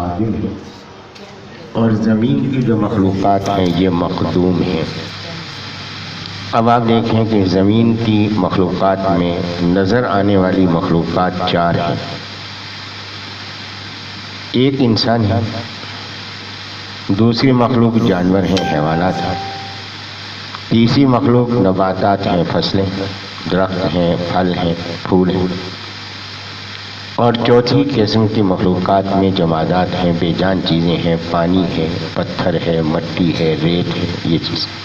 خادم ہے، اور زمین کی جو مخلوقات ہیں یہ مخدوم ہیں۔ اب آپ دیکھیں کہ زمین کی مخلوقات میں نظر آنے والی مخلوقات 4 ہیں۔ ایک انسان ہے، دوسری مخلوق جانور ہیں، حیوانات ہیں، تیسری مخلوق نباتات ہیں، فصلیں، درخت ہیں، پھل ہیں، پھول ہیں، اور چوتھی قسم کی مخلوقات میں جمادات ہیں، بے جان چیزیں ہیں، پانی ہے، پتھر ہے، مٹی ہے، ریت ہے، یہ چیزیں۔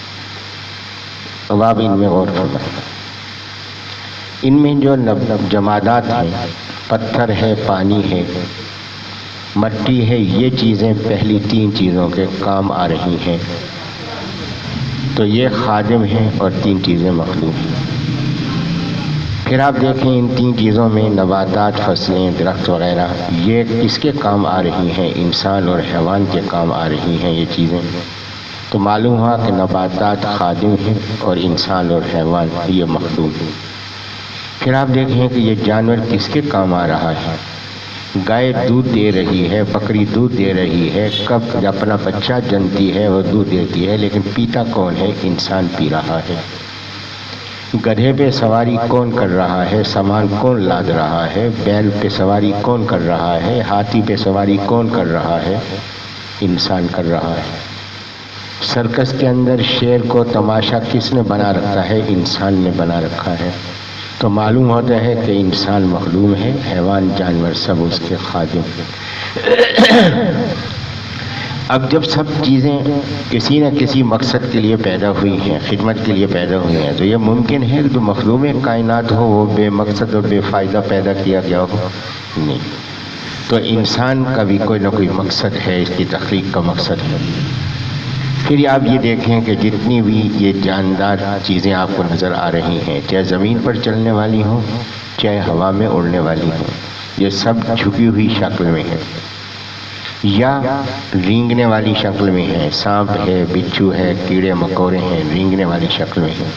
اب آپ ان میں غور فرمائیں، ان میں جو جمادات ہیں، پتھر ہے، پانی ہے، مٹی ہے، یہ چیزیں پہلی 3 چیزوں کے کام آ رہی ہیں، تو یہ خادم ہیں، اور 3 چیزیں مخدوم ہیں۔ پھر آپ دیکھیں ان 3 چیزوں میں نباتات، فصلیں، درخت وغیرہ، یہ کس کے کام آ رہی ہیں؟ انسان اور حیوان کے کام آ رہی ہیں یہ چیزیں۔ تو معلوم ہوا کہ نباتات خادم ہیں اور انسان اور حیوان یہ مخدوم ہیں۔ پھر آپ دیکھیں کہ یہ جانور کس کے کام آ رہا ہے؟ گائے دودھ دے رہی ہے، بکری دودھ دے رہی ہے، کب اپنا بچہ جنتی ہے وہ دودھ دیتی ہے، لیکن پیتا کون ہے؟ انسان پی رہا ہے۔ گدھے پہ سواری کون کر رہا ہے؟ سامان کون لاد رہا ہے؟ بیل پہ سواری کون کر رہا ہے؟ ہاتھی پہ سواری کون کر رہا ہے؟ انسان کر رہا ہے۔ سرکس کے اندر شیر کو تماشا کس نے بنا رکھا ہے؟ انسان نے بنا رکھا ہے۔ تو معلوم ہوتا ہے کہ انسان مخدوم ہے، حیوان، جانور سب اس کے خادم ہیں۔ اب جب سب چیزیں کسی نہ کسی مقصد کے لیے پیدا ہوئی ہیں، خدمت کے لیے پیدا ہوئی ہیں، تو یہ ممکن ہے کہ جو مخلوق کائنات ہو وہ بے مقصد اور بے فائدہ پیدا کیا گیا ہو؟ نہیں۔ تو انسان کا بھی کوئی نہ کوئی مقصد ہے، اس کی تخلیق کا مقصد ہے۔ پھر آپ یہ دیکھیں کہ جتنی بھی یہ جاندار چیزیں آپ کو نظر آ رہی ہیں، چاہے زمین پر چلنے والی ہوں، چاہے ہوا میں اڑنے والی ہوں، یہ سب جھکی ہوئی شکل میں ہے یا رینگنے والی شکل میں ہے۔ سانپ ہے، بچھو ہے، کیڑے مکوڑے ہیں، رینگنے والی شکل میں ہیں۔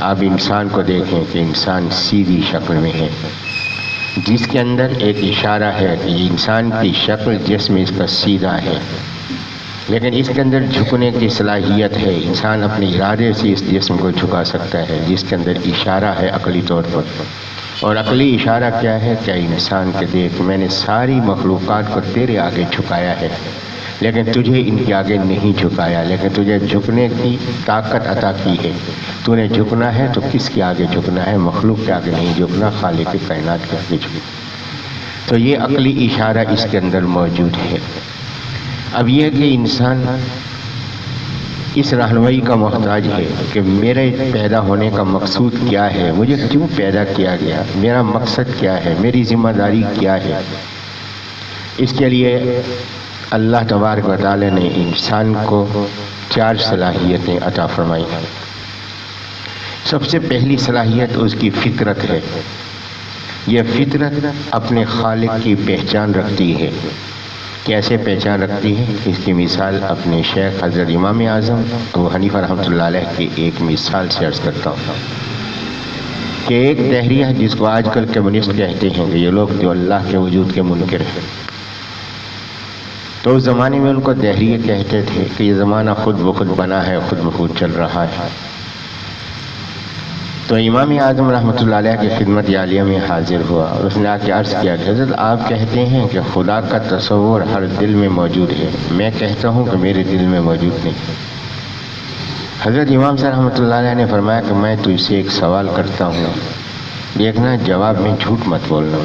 آپ انسان کو دیکھیں کہ انسان سیدھی شکل میں ہے، جس کے اندر ایک اشارہ ہے کہ یہ انسان کی شکل جسم اس کا سیدھا ہے، لیکن اس کے اندر جھکنے کی صلاحیت ہے۔ انسان اپنے ارادے سے اس جسم کو جھکا سکتا ہے، جس کے اندر اشارہ ہے عقلی طور پر۔ اور عقلی اشارہ کیا ہے؟ کیا انسان کے دیکھ، میں نے ساری مخلوقات کو تیرے آگے جھکایا ہے، لیکن تجھے ان کے آگے نہیں جھکایا، لیکن تجھے جھکنے کی طاقت عطا کی ہے۔ تو نے جھکنا ہے تو کس کے آگے جھکنا ہے؟ مخلوق کے آگے نہیں جھکنا، خالق کائنات کے آگے جھکنا۔ تو یہ عقلی اشارہ اس کے اندر موجود ہے۔ اب یہ کہ انسان اس رہنمائی کا محتاج ہے کہ میرے پیدا ہونے کا مقصود کیا ہے، مجھے کیوں پیدا کیا گیا، میرا مقصد کیا ہے، میری ذمہ داری کیا ہے۔ اس کے لیے اللہ تبارک و تعالی نے انسان کو 4 صلاحیتیں عطا فرمائی ہیں۔ سب سے پہلی صلاحیت اس کی فطرت ہے۔ یہ فطرت اپنے خالق کی پہچان رکھتی ہے۔ کیسے پہچان رکھتی ہے؟ اس کی مثال اپنے شیخ حضرت امام اعظم ابو حنیفہ رحمۃ اللہ علیہ کی ایک مثال سے عرض کرتا ہوں کہ ایک دہریہ جس کو آج کل کمیونسٹ کہتے ہیں کہ یہ لوگ جو اللہ کے وجود کے منکر ہیں، تو اس زمانے میں ان کو دہریہ کہتے تھے کہ یہ زمانہ خود بخود بنا ہے، خود بخود چل رہا ہے۔ تو امام اعظم رحمۃ اللہ علیہ کی خدمت عالیہ میں حاضر ہوا اور اس نے آ کے عرض کیا کہ حضرت آپ کہتے ہیں کہ خدا کا تصور ہر دل میں موجود ہے، میں کہتا ہوں کہ میرے دل میں موجود نہیں۔ حضرت امام صاحب رحمۃ اللہ علیہ نے فرمایا کہ میں تجھ سے ایک سوال کرتا ہوں، دیکھنا جواب میں جھوٹ مت بولنا۔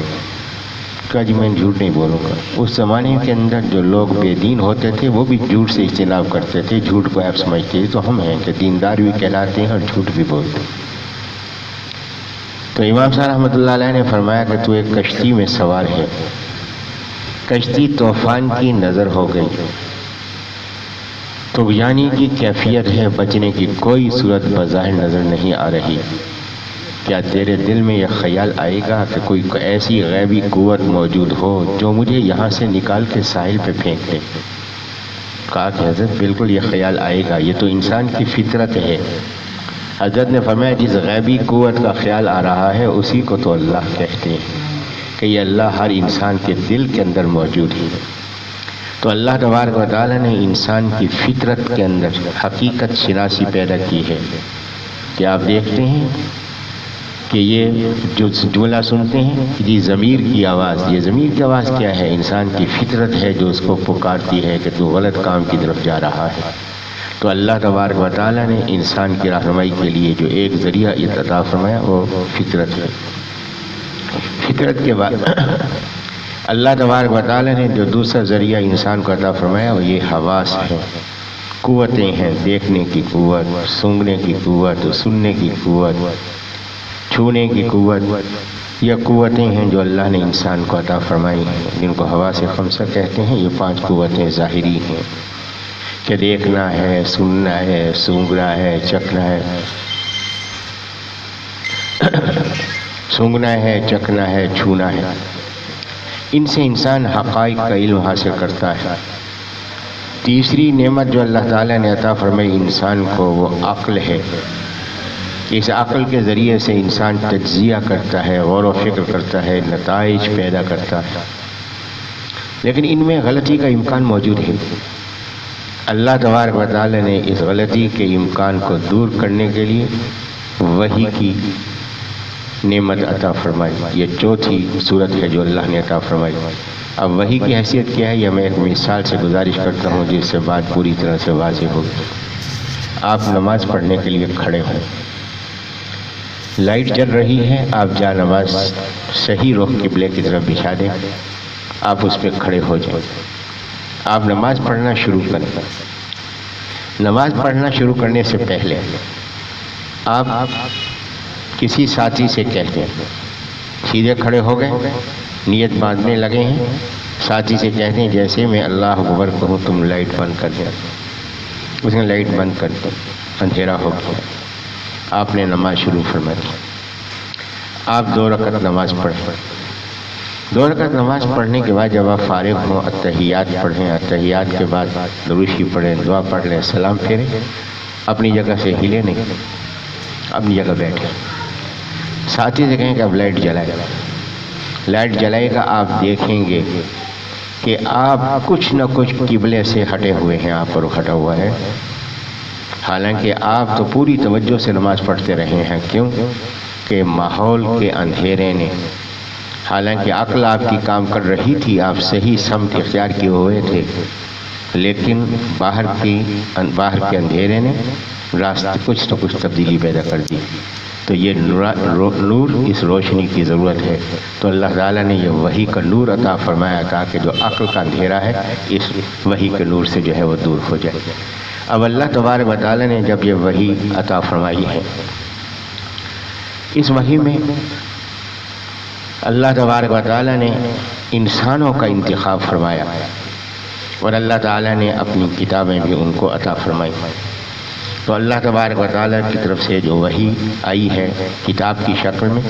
کہا جی میں جھوٹ نہیں بولوں گا۔ اس زمانے کے اندر جو لوگ بے دین ہوتے تھے وہ بھی جھوٹ سے اجتناب کرتے تھے، جھوٹ کو آپ سمجھتے تو ہم ہیں کہ دیندار بھی کہلاتے ہیں اور جھوٹ بھی بولتے ہیں۔ تو امام صاحب رحمۃ اللہ علیہ نے فرمایا کہ تو ایک کشتی میں سوار ہے، کشتی طوفان کی نظر ہو گئی، تو یعنی کی کیفیت ہے، بچنے کی کوئی صورت بظاہر نظر نہیں آ رہی۔ کیا تیرے دل میں یہ خیال آئے گا کہ کوئی ایسی غیبی قوت موجود ہو جو مجھے یہاں سے نکال کے ساحل پہ پھینک دے؟ کہا کہ حضرت بالکل یہ خیال آئے گا، یہ تو انسان کی فطرت ہے۔ حضرت نے فرمایا جس غیبی قوت کا خیال آ رہا ہے اسی کو تو اللہ کہتے ہیں، کہ یہ اللہ ہر انسان کے دل کے اندر موجود ہے۔ تو اللہ تبارک و تعالیٰ نے انسان کی فطرت کے اندر حقیقت شناسی پیدا کی ہے کہ آپ دیکھتے ہیں کہ یہ جو جملہ سنتے ہیں کہ جی ضمیر کی آواز، یہ ضمیر کی آواز کیا ہے؟ انسان کی فطرت ہے جو اس کو پکارتی ہے کہ تو غلط کام کی طرف جا رہا ہے۔ تو اللہ تبارک و تعالیٰ نے انسان کی رہنمائی کے لیے جو ایک ذریعہ عطا فرمایا وہ فطرت ہے۔ فطرت کے بعد اللہ تبارک و تعالیٰ نے جو دوسرا ذریعہ انسان کو عطا فرمایا وہ یہ حواس ہے، قوتیں ہیں، دیکھنے کی قوت، سونگنے کی قوت، سننے کی قوت، چھونے کی قوت، یہ قوتیں ہیں جو اللہ نے انسان کو عطا فرمائی ہیں، جن کو حواس خمسہ کہتے ہیں۔ یہ 5 قوتیں ظاہری ہیں کہ دیکھنا ہے، سننا ہے، سونگنا ہے، چکھنا ہے، سونگنا ہے، چکھنا ہے، چھونا ہے۔ ان سے انسان حقائق کا علم حاصل کرتا ہے۔ تیسری نعمت جو اللہ تعالیٰ نے عطا فرمائی انسان کو وہ عقل ہے۔ اس عقل کے ذریعے سے انسان تجزیہ کرتا ہے، غور و فکر کرتا ہے، نتائج پیدا کرتا ہے، لیکن ان میں غلطی کا امکان موجود ہے۔ اللہ تبارک و تعالیٰ نے اس غلطی کے امکان کو دور کرنے کے لیے وحی کی نعمت عطا فرمائی۔ یہ چوتھی صورت ہے جو اللہ نے عطا فرمائی۔ اب وحی کی حیثیت کیا ہے یہ میں ایک مثال سے گزارش کرتا ہوں جس سے بات پوری طرح سے واضح ہوگی۔ آپ نماز پڑھنے کے لیے کھڑے ہوں، لائٹ جل رہی ہے، آپ جا نماز صحیح رخ قبلے کی طرف بچھا دیں، آپ اس پہ کھڑے ہو جائیں، آپ نماز پڑھنا شروع کریں۔ نماز پڑھنا شروع کرنے سے پہلے آپ کسی ساتھی سے کہتے ہیں، سیدھے کھڑے ہو گئے، نیت باندھنے لگے ہیں، ساتھی سے کہتے ہیں جیسے میں اللہ اکبر کہوں تم لائٹ بند کر دیں۔ اس نے لائٹ بند کر دی، اندھیرا ہو گیا، آپ نے نماز شروع فرما دی۔ آپ 2 رکعت نماز پڑھیں۔ 2 رکعت نماز پڑھنے کے بعد جب آپ فارغ ہوں اتحیات پڑھیں، اتحیات کے بعد دروشی پڑھیں، دعا پڑھ لیں، سلام پھیریں، اپنی جگہ سے ہلے نہیں، اپنی جگہ بیٹھیں۔ ساتھی سے کہیں کہ اب لائٹ جلائے، لائٹ جلائے گا، آپ دیکھیں گے کہ آپ کچھ نہ کچھ قبلے سے ہٹے ہوئے ہیں، آپ پر ہٹا ہوا ہے، حالانکہ آپ تو پوری توجہ سے نماز پڑھتے رہے ہیں۔ کیوں کہ ماحول کے اندھیرے نے، حالانکہ عقل آپ کی کام کر رہی تھی، آپ صحیح سمت اختیار کیے ہوئے تھے، لیکن باہر کے اندھیرے نے راستے کچھ نہ کچھ تبدیلی پیدا کر دی۔ تو یہ نور، اس روشنی کی ضرورت ہے۔ تو اللہ تعالیٰ نے یہ وحی کا نور عطا فرمایا تاکہ جو عقل کا اندھیرا ہے اس وحی کے نور سے جو ہے وہ دور ہو جائے۔ اب اللہ تبارک و تعالیٰ نے جب یہ وحی عطا فرمائی ہے، اس وحی میں اللہ تبارک و تعالیٰ نے انسانوں کا انتخاب فرمایا اور اللہ تعالیٰ نے اپنی کتابیں بھی ان کو عطا فرمائی۔ تو اللہ تبارک و تعالیٰ کی طرف سے جو وحی آئی ہے کتاب کی شکل میں،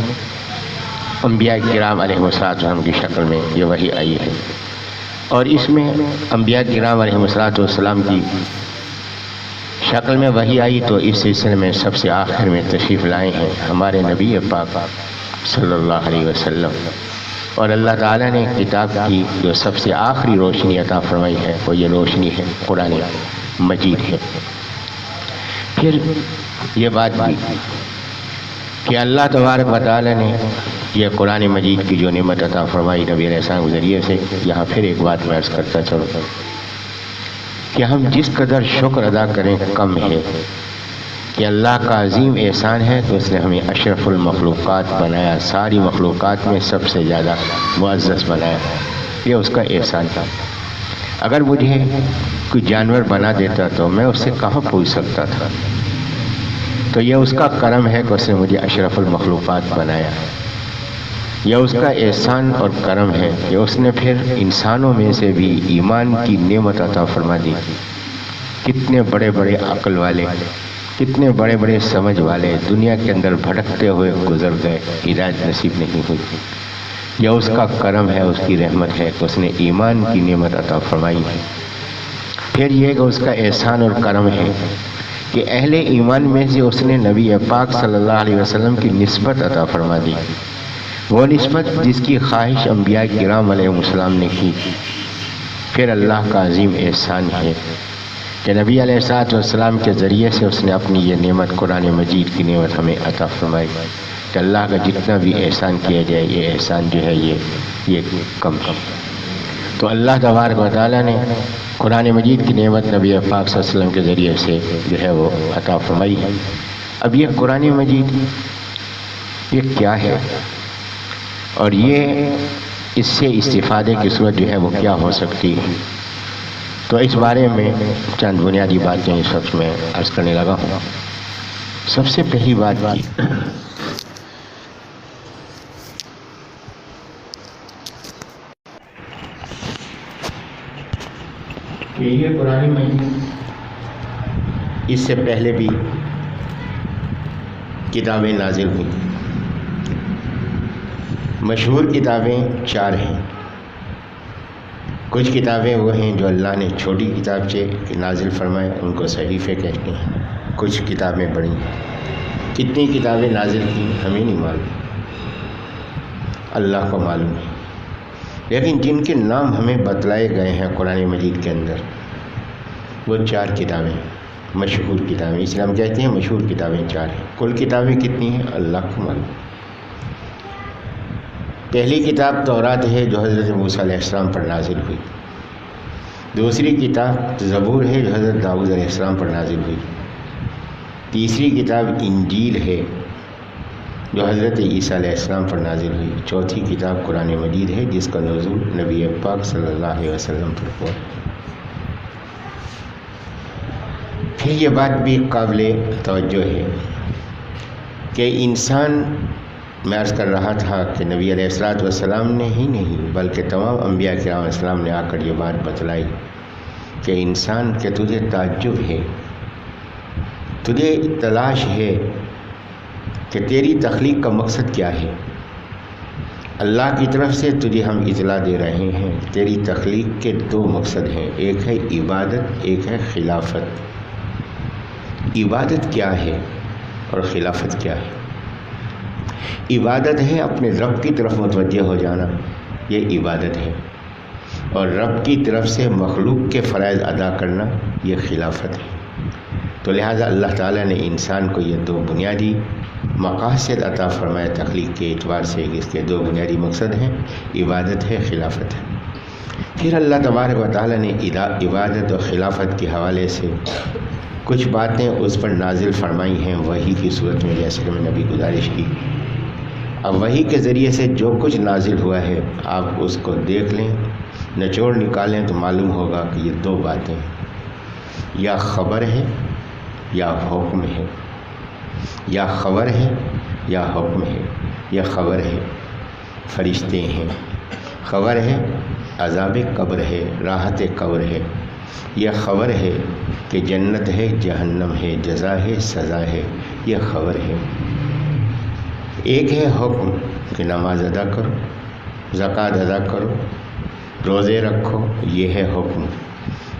انبیاء کرام علیہ السلام کی شکل میں یہ وحی آئی ہے، اور اس میں انبیاء کرام علیہ السلام کی شکل میں وحی آئی تو اس سلسلے میں سب سے آخر میں تشریف لائے ہیں ہمارے نبی پاک صلی اللہ علیہ وسلم، اور اللہ تعالیٰ نے کتاب کی جو سب سے آخری روشنی عطا فرمائی ہے وہ یہ روشنی ہے قرآن مجید ہے۔ پھر یہ بات بھی کہ اللہ تبارک و تعالیٰ نے یہ قرآن مجید کی جو نعمت عطا فرمائی نبی علیہ السلام کے ذریعے سے، یہاں پھر ایک بات میں عرض کرتا چلوں کہ ہم جس قدر شکر ادا کریں کم ہے، کہ اللہ کا عظیم احسان ہے کہ اس نے ہمیں اشرف المخلوقات بنایا، ساری مخلوقات میں سب سے زیادہ معزز بنایا، یہ اس کا احسان تھا۔ اگر مجھے کوئی جانور بنا دیتا تو میں اس سے کہاں پوچھ سکتا تھا، تو یہ اس کا کرم ہے کہ اس نے مجھے اشرف المخلوقات بنایا، یہ اس کا احسان اور کرم ہے کہ اس نے پھر انسانوں میں سے بھی ایمان کی نعمت عطا فرما دی۔ کتنے بڑے بڑے عقل والے، کتنے بڑے بڑے سمجھ والے دنیا کے اندر بھٹکتے ہوئے گزر گئے، ہدایت نصیب نہیں ہوئی۔ یہ اس کا کرم ہے، اس کی رحمت ہے کہ اس نے ایمان کی نعمت عطا فرمائی ہے۔ پھر یہ کہ اس کا احسان اور کرم ہے کہ اہل ایمان میں سے اس نے نبی پاک صلی اللہ علیہ وسلم کی نسبت عطا فرما دی، وہ نسبت جس کی خواہش انبیاء کرام علیہ السلام نے کی۔ پھر اللہ کا عظیم احسان ہے کہ نبی علیہ السلام کے ذریعے سے اس نے اپنی یہ نعمت قرآن مجید کی نعمت ہمیں عطا فرمائی کہ اللہ کا جتنا بھی احسان کیا جائے یہ احسان جو ہے یہ کم تو اللہ تبارک و تعالیٰ نے قرآن مجید کی نعمت نبی پاک صلی اللہ علیہ وسلم کے ذریعے سے جو ہے وہ عطا فرمائی ہے۔ اب یہ قرآن مجید یہ کیا ہے اور یہ اس سے استفادے کی صورت جو ہے وہ کیا ہو سکتی ہے، تو اس بارے میں چند بنیادی باتیں اس وقت میں عرض کرنے لگا ہوں۔ سب سے پہلی بات کہ یہ قرآن مجید اس سے پہلے بھی کتابیں نازل ہوئی، مشہور کتابیں 4 ہیں۔ کچھ کتابیں وہ ہیں جو اللہ نے چھوٹی کتاب سے نازل فرمائے، ان کو صحیفے کہتے ہیں۔ کچھ کتابیں بڑی، کتنی کتابیں نازل کی ہمیں نہیں معلوم، اللہ کو معلوم ہے، لیکن جن کے نام ہمیں بتلائے گئے ہیں قرآن مجید کے اندر وہ 4 کتابیں مشہور کتابیں، اس لیے ہم کہتے ہیں مشہور کتابیں 4 ہیں۔ کل کتابیں کتنی ہیں اللہ کو معلوم۔ پہلی کتاب تورات ہے جو حضرت موسیٰ علیہ السلام پر نازل ہوئی، دوسری کتاب زبور ہے جو حضرت داؤد علیہ السلام پر نازل ہوئی، تیسری کتاب انجیل ہے جو حضرت عیسیٰ علیہ السلام پر نازل ہوئی، چوتھی کتاب قرآن مجید ہے جس کا نزول نبی پاک صلی اللہ علیہ وسلم پر ہوا۔ پھر یہ بات بھی قابل توجہ ہے کہ انسان، میں عرض کر رہا تھا کہ نبی علیہ السلام نے ہی نہیں بلکہ تمام انبیاء کرام علیہ السلام نے آ کر یہ بات بتلائی کہ انسان کہ تجھے تعجب ہے، تجھے تلاش ہے کہ تیری تخلیق کا مقصد کیا ہے۔ اللہ کی طرف سے تجھے ہم اطلاع دے رہے ہیں تیری تخلیق کے 2 مقصد ہیں، ایک ہے عبادت، ایک ہے خلافت۔ عبادت کیا ہے اور خلافت کیا ہے؟ عبادت ہے اپنے رب کی طرف متوجہ ہو جانا، یہ عبادت ہے، اور رب کی طرف سے مخلوق کے فرائض ادا کرنا یہ خلافت ہے۔ تو لہٰذا اللہ تعالیٰ نے انسان کو یہ 2 بنیادی مقاصد عطا فرمایا تخلیق کے اعتبار سے، اس کے 2 بنیادی مقصد ہیں، عبادت ہے، خلافت ہے۔ پھر اللہ تبارک و تعالیٰ نے عبادت اور خلافت کے حوالے سے کچھ باتیں اس پر نازل فرمائی ہیں وحی کی صورت میں، جیسے کہ میں نے ابھی گزارش کی۔ اب وحی کے ذریعے سے جو کچھ نازل ہوا ہے آپ اس کو دیکھ لیں، نچوڑ نکالیں تو معلوم ہوگا کہ یہ 2 باتیں یا خبر ہے یا حکم ہے، یا خبر ہے یا حکم ہے۔ یا خبر ہے فرشتے ہیں، خبر ہے عذاب قبر ہے، راحت قبر ہے، یہ خبر ہے کہ جنت ہے، جہنم ہے، جزا ہے، سزا ہے، یہ خبر ہے۔ ایک ہے حکم کہ نماز ادا کرو، زکوٰۃ ادا کرو، روزے رکھو، یہ ہے حکم۔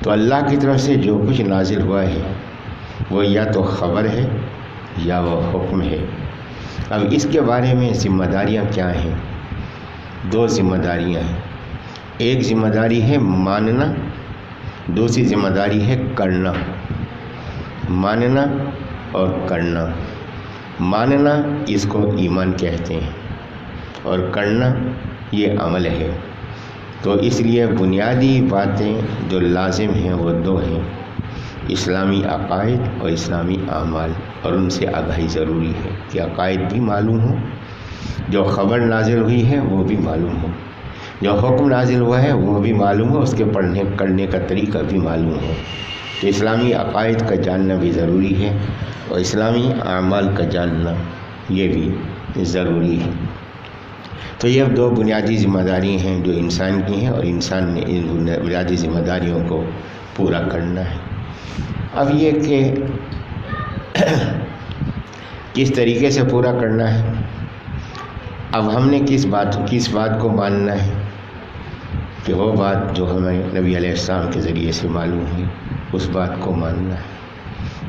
تو اللہ کی طرف سے جو کچھ نازل ہوا ہے وہ یا تو خبر ہے یا وہ حکم ہے۔ اب اس کے بارے میں ذمہ داریاں کیا ہیں؟ 2 ذمہ داریاں ہیں، ایک ذمہ داری ہے ماننا، دوسری ذمہ داری ہے کرنا۔ ماننا اور کرنا، ماننا اس کو ایمان کہتے ہیں اور کرنا یہ عمل ہے۔ تو اس لیے بنیادی باتیں جو لازم ہیں وہ 2 ہیں، اسلامی عقائد اور اسلامی اعمال، اور ان سے آگاہی ضروری ہے کہ عقائد بھی معلوم ہو، جو خبر نازل ہوئی ہے وہ بھی معلوم ہو، جو حکم نازل ہوا ہے وہ بھی معلوم ہو، اس کے پڑھنے کرنے کا طریقہ بھی معلوم ہو۔ تو اسلامی عقائد کا جاننا بھی ضروری ہے اور اسلامی اعمال کا جاننا یہ بھی ضروری ہے۔ تو یہ 2 بنیادی ذمہ داری ہیں جو انسان کی ہیں، اور انسان نے ان بنیادی ذمہ داریوں کو پورا کرنا ہے۔ اب یہ کہ کس طریقے سے پورا کرنا ہے، اب ہم نے کس بات کو ماننا ہے کہ وہ بات جو ہمیں نبی علیہ السلام کے ذریعے سے معلوم ہوئی اس بات کو ماننا ہے۔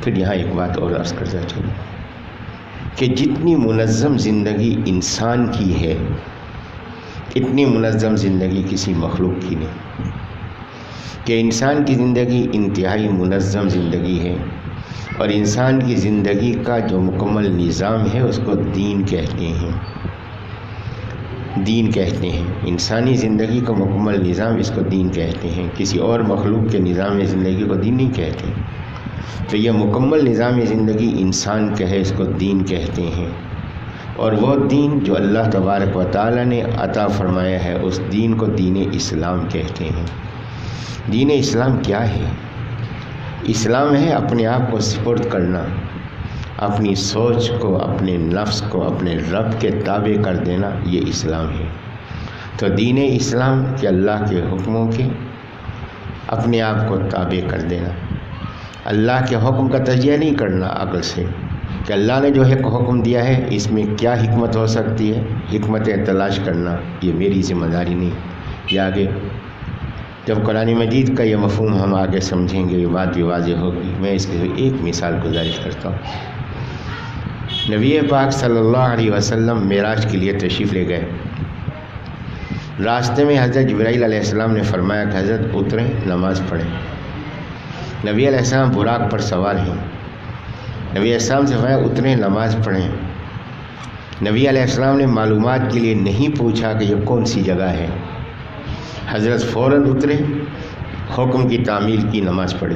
پھر یہاں ایک بات اور عرض کرتا چلوں کہ جتنی منظم زندگی انسان کی ہے اتنی منظم زندگی کسی مخلوق کی نہیں۔ کہ انسان کی زندگی انتہائی منظم زندگی ہے، اور انسان کی زندگی کا جو مکمل نظام ہے اس کو دین کہتے ہیں۔ دین کہتے ہیں انسانی زندگی کا مکمل نظام، اس کو دین کہتے ہیں۔ کسی اور مخلوق کے نظام زندگی کو دین نہیں کہتے۔ تو یہ مکمل نظام زندگی انسان کا ہے، اس کو دین کہتے ہیں۔ اور وہ دین جو اللہ تبارک و تعالیٰ نے عطا فرمایا ہے، اس دین کو دین اسلام کہتے ہیں۔ دین اسلام کیا ہے؟ اسلام ہے اپنے آپ کو سپرد کرنا، اپنی سوچ کو، اپنے نفس کو اپنے رب کے تابع کر دینا، یہ اسلام ہے۔ تو دین اسلام کہ اللہ کے حکموں کے اپنے آپ کو تابع کر دینا، اللہ کے حکم کا تجزیہ نہیں کرنا عقل سے کہ اللہ نے جو حکم دیا ہے اس میں کیا حکمت ہو سکتی ہے، حکمتیں تلاش کرنا، یہ میری ذمہ داری نہیں۔ یہ آگے جب قرآن مجید کا یہ مفہوم ہم آگے سمجھیں گے، یہ بات بھی واضح ہوگی۔ میں اس کی ایک مثال گزارش کرتا ہوں۔ نبی پاک صلی اللہ علیہ وسلم معراج کے لیے تشریف لے گئے۔ راستے میں حضرت جبرائیل علیہ السلام نے فرمایا کہ حضرت اتریں، نماز پڑھیں۔ نبی علیہ السلام براق پر سوار ہیں۔ نبی علیہ السلام سے فرمایا اتریں، نماز پڑھیں۔ نبی علیہ السلام نے معلومات کے لیے نہیں پوچھا کہ یہ کون سی جگہ ہے، حضرت فوراً اترے، حکم کی تعمیل کی، نماز پڑھی۔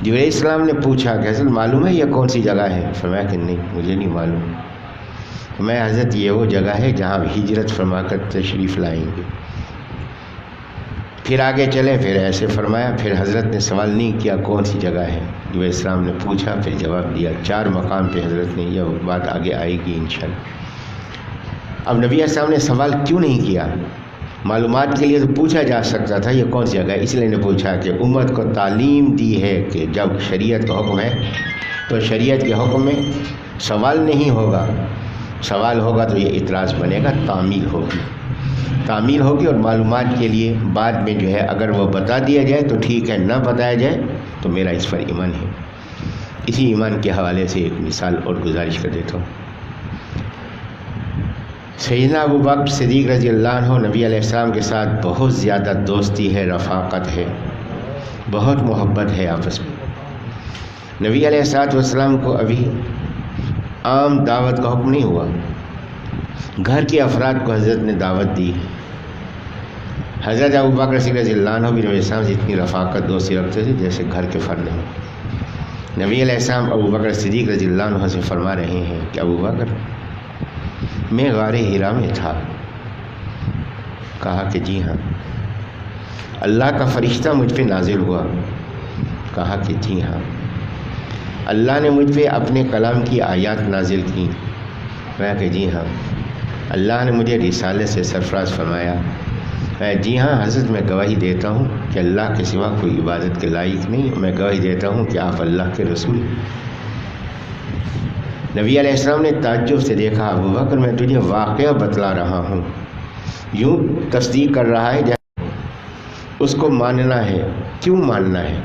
جبرائیل السلام نے پوچھا کہ حضرت معلوم ہے یہ کون سی جگہ ہے؟ فرمایا کہ نہیں، مجھے نہیں معلوم۔ میں حضرت یہ وہ جگہ ہے جہاں ہجرت فرما کر تشریف لائیں گے۔ پھر آگے چلے، پھر ایسے فرمایا، پھر حضرت نے سوال نہیں کیا کون سی جگہ ہے، جبرائیل السلام نے پوچھا، پھر جواب دیا۔ 4 مقام پہ حضرت نے، یہ بات آگے آئے گی انشاءاللہ۔ اب نبی علیہ السلام نے سوال کیوں نہیں کیا؟ معلومات کے لیے تو پوچھا جا سکتا تھا یہ کون سی جگہ ہے، اس لیے نے پوچھا کہ امت کو تعلیم دی ہے کہ جب شریعت کا حکم ہے تو شریعت کے حکم میں سوال نہیں ہوگا، سوال ہوگا تو یہ اعتراض بنے گا، تعمیل ہوگی اور معلومات کے لیے بعد میں جو ہے اگر وہ بتا دیا جائے تو ٹھیک ہے، نہ بتایا جائے تو میرا اس پر ایمان ہے۔ اسی ایمان کے حوالے سے ایک مثال اور گزارش کر دیتا ہوں۔ سیدنا ابو بکر صدیق رضی اللہ عنہ نبی علیہ السلام کے ساتھ بہت زیادہ دوستی ہے، رفاقت ہے، بہت محبت ہے آپس میں۔ نبی علیہ السلام کو ابھی عام دعوت کا حکم نہیں ہوا، گھر کے افراد کو حضرت نے دعوت دی۔ حضرت ابو بکر صدیق رضی اللہ عنہ بھی نبی علیہ السلام سے اتنی رفاقت دوستی رکھتے تھے جیسے گھر کے فرد ہیں۔ نبی علیہ السلام ابو بکر صدیق رضی اللہ عنہ سے فرما رہے ہیں کہ ابو بکر، میں غار حرا میں تھا۔ کہا کہ جی ہاں۔ اللہ کا فرشتہ مجھ پہ نازل ہوا؟ کہا کہ جی ہاں۔ اللہ نے مجھ پہ اپنے کلام کی آیات نازل کی؟ کہا کہ جی ہاں۔ اللہ نے مجھے رسالت سے سرفراز فرمایا؟ کہا جی ہاں حضرت، میں گواہی دیتا ہوں کہ اللہ کے سوا کوئی عبادت کے لائق نہیں، میں گواہی دیتا ہوں کہ آپ اللہ کے رسول۔ نبی علیہ السلام نے تعجب سے دیکھا، ابو بکر میں تجھے واقعہ بتلا رہا ہوں، یوں تصدیق کر رہا ہے جیسے اس کو ماننا ہے۔ کیوں ماننا ہے؟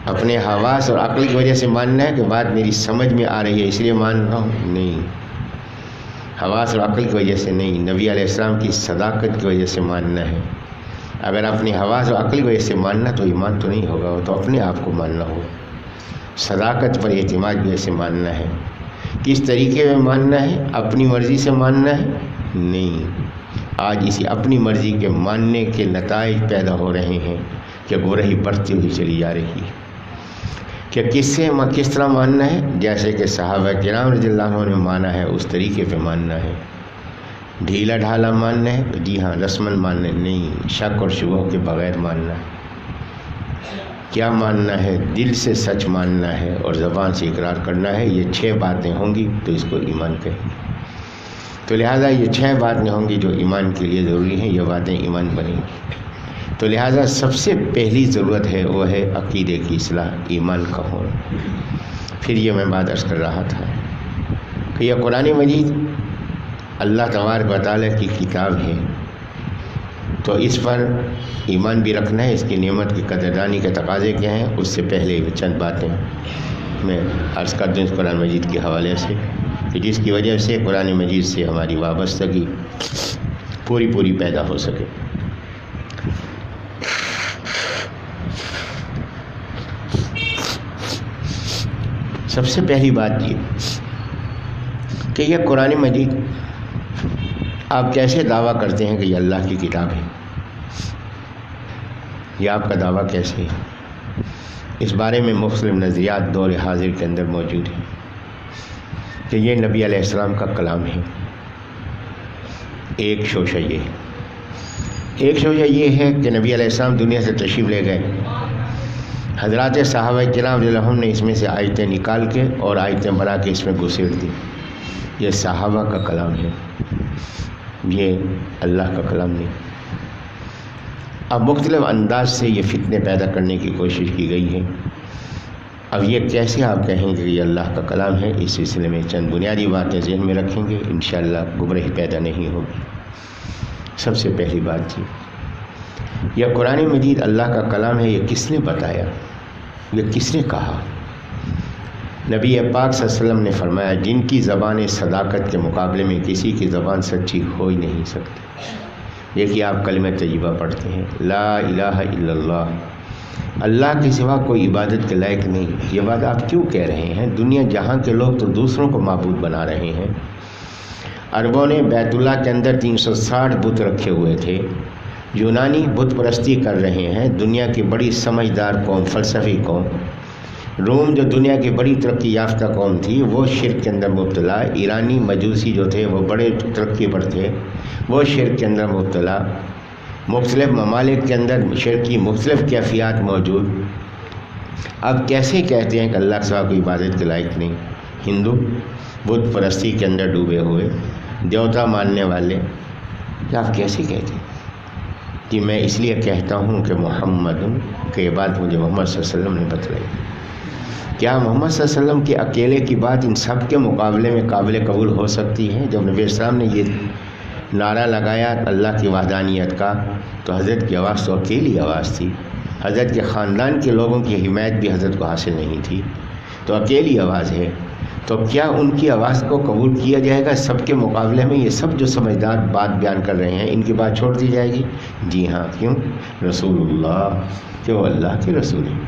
اپنے حواس اور عقل کی وجہ سے ماننا ہے کہ بات میری سمجھ میں آ رہی ہے اس لیے مان رہا ہوں؟ نہیں، حواس اور عقل کی وجہ سے نہیں، نبی علیہ السلام کی صداقت کی وجہ سے ماننا ہے۔ اگر اپنی حواس اور عقل کی وجہ سے ماننا تو ایمان تو نہیں ہوگا، وہ تو اپنے آپ کو ماننا ہوگا۔ صداقت پر اعتماد جیسے ماننا ہے۔ کس طریقے میں ماننا ہے؟ اپنی مرضی سے ماننا ہے؟ نہیں، آج اسی اپنی مرضی کے ماننے کے نتائج پیدا ہو رہے ہیں کہ گمراہی بڑھتی ہوئی چلی جا رہی ہے۔ کہ کس طرح ماننا ہے؟ جیسے کہ صحابہ کرام رضی اللہ عنہ نے مانا ہے اس طریقے پہ ماننا ہے۔ ڈھیلا ڈھالا ماننا ہے؟ جی ہاں، رسمن ماننا ہے؟ نہیں، شک اور شبہ کے بغیر ماننا ہے۔ کیا ماننا ہے؟ دل سے سچ ماننا ہے اور زبان سے اقرار کرنا ہے۔ یہ 6 باتیں ہوں گی تو اس کو ایمان کہیں گے۔ تو لہٰذا یہ 6 باتیں ہوں گی جو ایمان کے لیے ضروری ہیں، یہ باتیں ایمان بنیں گی۔ تو لہٰذا سب سے پہلی ضرورت ہے وہ ہے عقیدے کی اصلاح، ایمان کا ہونا۔ پھر یہ میں بات عرض کر رہا تھا کہ یہ قرآن مجید اللہ تبارک و تعالیٰ کی کتاب ہے، تو اس پر ایمان بھی رکھنا ہے۔ اس کی نعمت کی قدردانی کے تقاضے کیا ہیں، اس سے پہلے چند باتیں میں عرض کر دوں اس قرآن مجید کے حوالے سے، کہ جس کی وجہ سے قرآن مجید سے ہماری وابستگی پوری پیدا ہو سکے۔ سب سے پہلی بات یہ کہ یہ قرآن مجید آپ کیسے دعویٰ کرتے ہیں کہ یہ اللہ کی کتاب ہے؟ یہ آپ کا دعویٰ کیسے ہے؟ اس بارے میں مختلف نظریات دور حاضر کے اندر موجود ہیں کہ یہ نبی علیہ السلام کا کلام ہے۔ ایک شوشہ یہ ہے کہ نبی علیہ السلام دنیا سے تشریف لے گئے، حضرات صحابہ کرام رضی اللہ عنہم نے اس میں سے آیتیں نکال کے اور آیتیں بنا کے اس میں گھسیٹ دی۔ یہ صحابہ کا کلام ہے، یہ اللہ کا کلام نہیں۔ اب مختلف انداز سے یہ فتنے پیدا کرنے کی کوشش کی گئی ہے۔ اب یہ کیسے آپ کہیں گے کہ یہ اللہ کا کلام ہے؟ اس سلسلے میں چند بنیادی باتیں ذہن میں رکھیں گے، انشاءاللہ گمراہی پیدا نہیں ہوگی۔ سب سے پہلی بات یہ قرآن مجید اللہ کا کلام ہے، یہ کس نے بتایا؟ یہ کس نے کہا؟ نبی پاک صلی اللہ علیہ وسلم نے فرمایا جن کی زبان صداقت کے مقابلے میں کسی کی زبان سچی ہو ہی نہیں سکتی۔ دیکھیے آپ کلمہ طیبہ پڑھتے ہیں، لا الہ الا اللہ، اللہ کے سوا کوئی عبادت کے لائق نہیں۔ یہ بات آپ کیوں کہہ رہے ہیں؟ دنیا جہاں کے لوگ تو دوسروں کو معبود بنا رہے ہیں۔ عربوں نے بیت اللہ کے اندر 360 بت رکھے ہوئے تھے، یونانی بت پرستی کر رہے ہیں۔ دنیا کی بڑی سمجھدار قوم، فلسفی قوم روم جو دنیا کی بڑی ترقی یافتہ قوم تھی، وہ شرک کے اندر مبتلا۔ ایرانی مجوسی جو تھے وہ بڑے ترقی پر تھے، وہ شرک کے اندر مبتلا۔ مختلف ممالک کے اندر شرک کی مختلف کیفیات موجود۔ اب کیسے کہتے ہیں کہ اللہ کے سوا کوئی عبادت کے لائق نہیں؟ ہندو بت پرستی کے اندر ڈوبے ہوئے، دیوتا ماننے والے، کیا آپ کیسے کہتے ہیں؟ کہ میں اس لیے کہتا ہوں کہ محمد کہ یہ بات مجھے محمد صلی اللہ علیہ وسلم نے بتلائی۔ کیا محمد صلی اللہ علیہ وسلم کے اکیلے کی بات ان سب کے مقابلے میں قابل قبول ہو سکتی ہے؟ جب نبی السلام نے یہ نعرہ لگایا اللہ کی وحدانیت کا، تو حضرت کی آواز تو اکیلی آواز تھی۔ حضرت کے خاندان کے لوگوں کی حمایت بھی حضرت کو حاصل نہیں تھی، تو اکیلی آواز ہے۔ تو کیا ان کی آواز کو قبول کیا جائے گا سب کے مقابلے میں؟ یہ سب جو سمجھدار بات بیان کر رہے ہیں، ان کی بات چھوڑ دی جائے گی؟ جی ہاں، کیوں؟ رسول اللہ، کہ وہ اللہ کے رسول ہیں،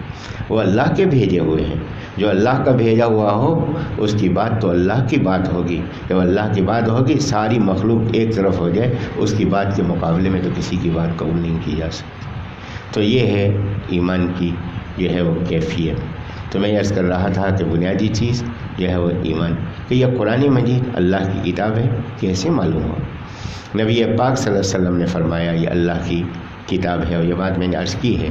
وہ اللہ کے بھیجے ہوئے ہیں۔ جو اللہ کا بھیجا ہوا ہو اس کی بات تو اللہ کی بات ہوگی۔ جب اللہ کی بات ہوگی ساری مخلوق ایک طرف ہو جائے، اس کی بات کے مقابلے میں تو کسی کی بات قبول نہیں کی جا سکتی۔ تو یہ ہے ایمان کی جو ہے وہ کیفیت۔ تو میں عرض کر رہا تھا کہ بنیادی چیز جو ہے وہ ایمان، کہ یہ قرآن مجید اللہ کی کتاب ہے، کیسے معلوم ہو؟ نبی پاک صلی اللہ علیہ وسلم نے فرمایا یہ اللہ کی کتاب ہے۔ اور یہ بات میں نے عرض کی ہے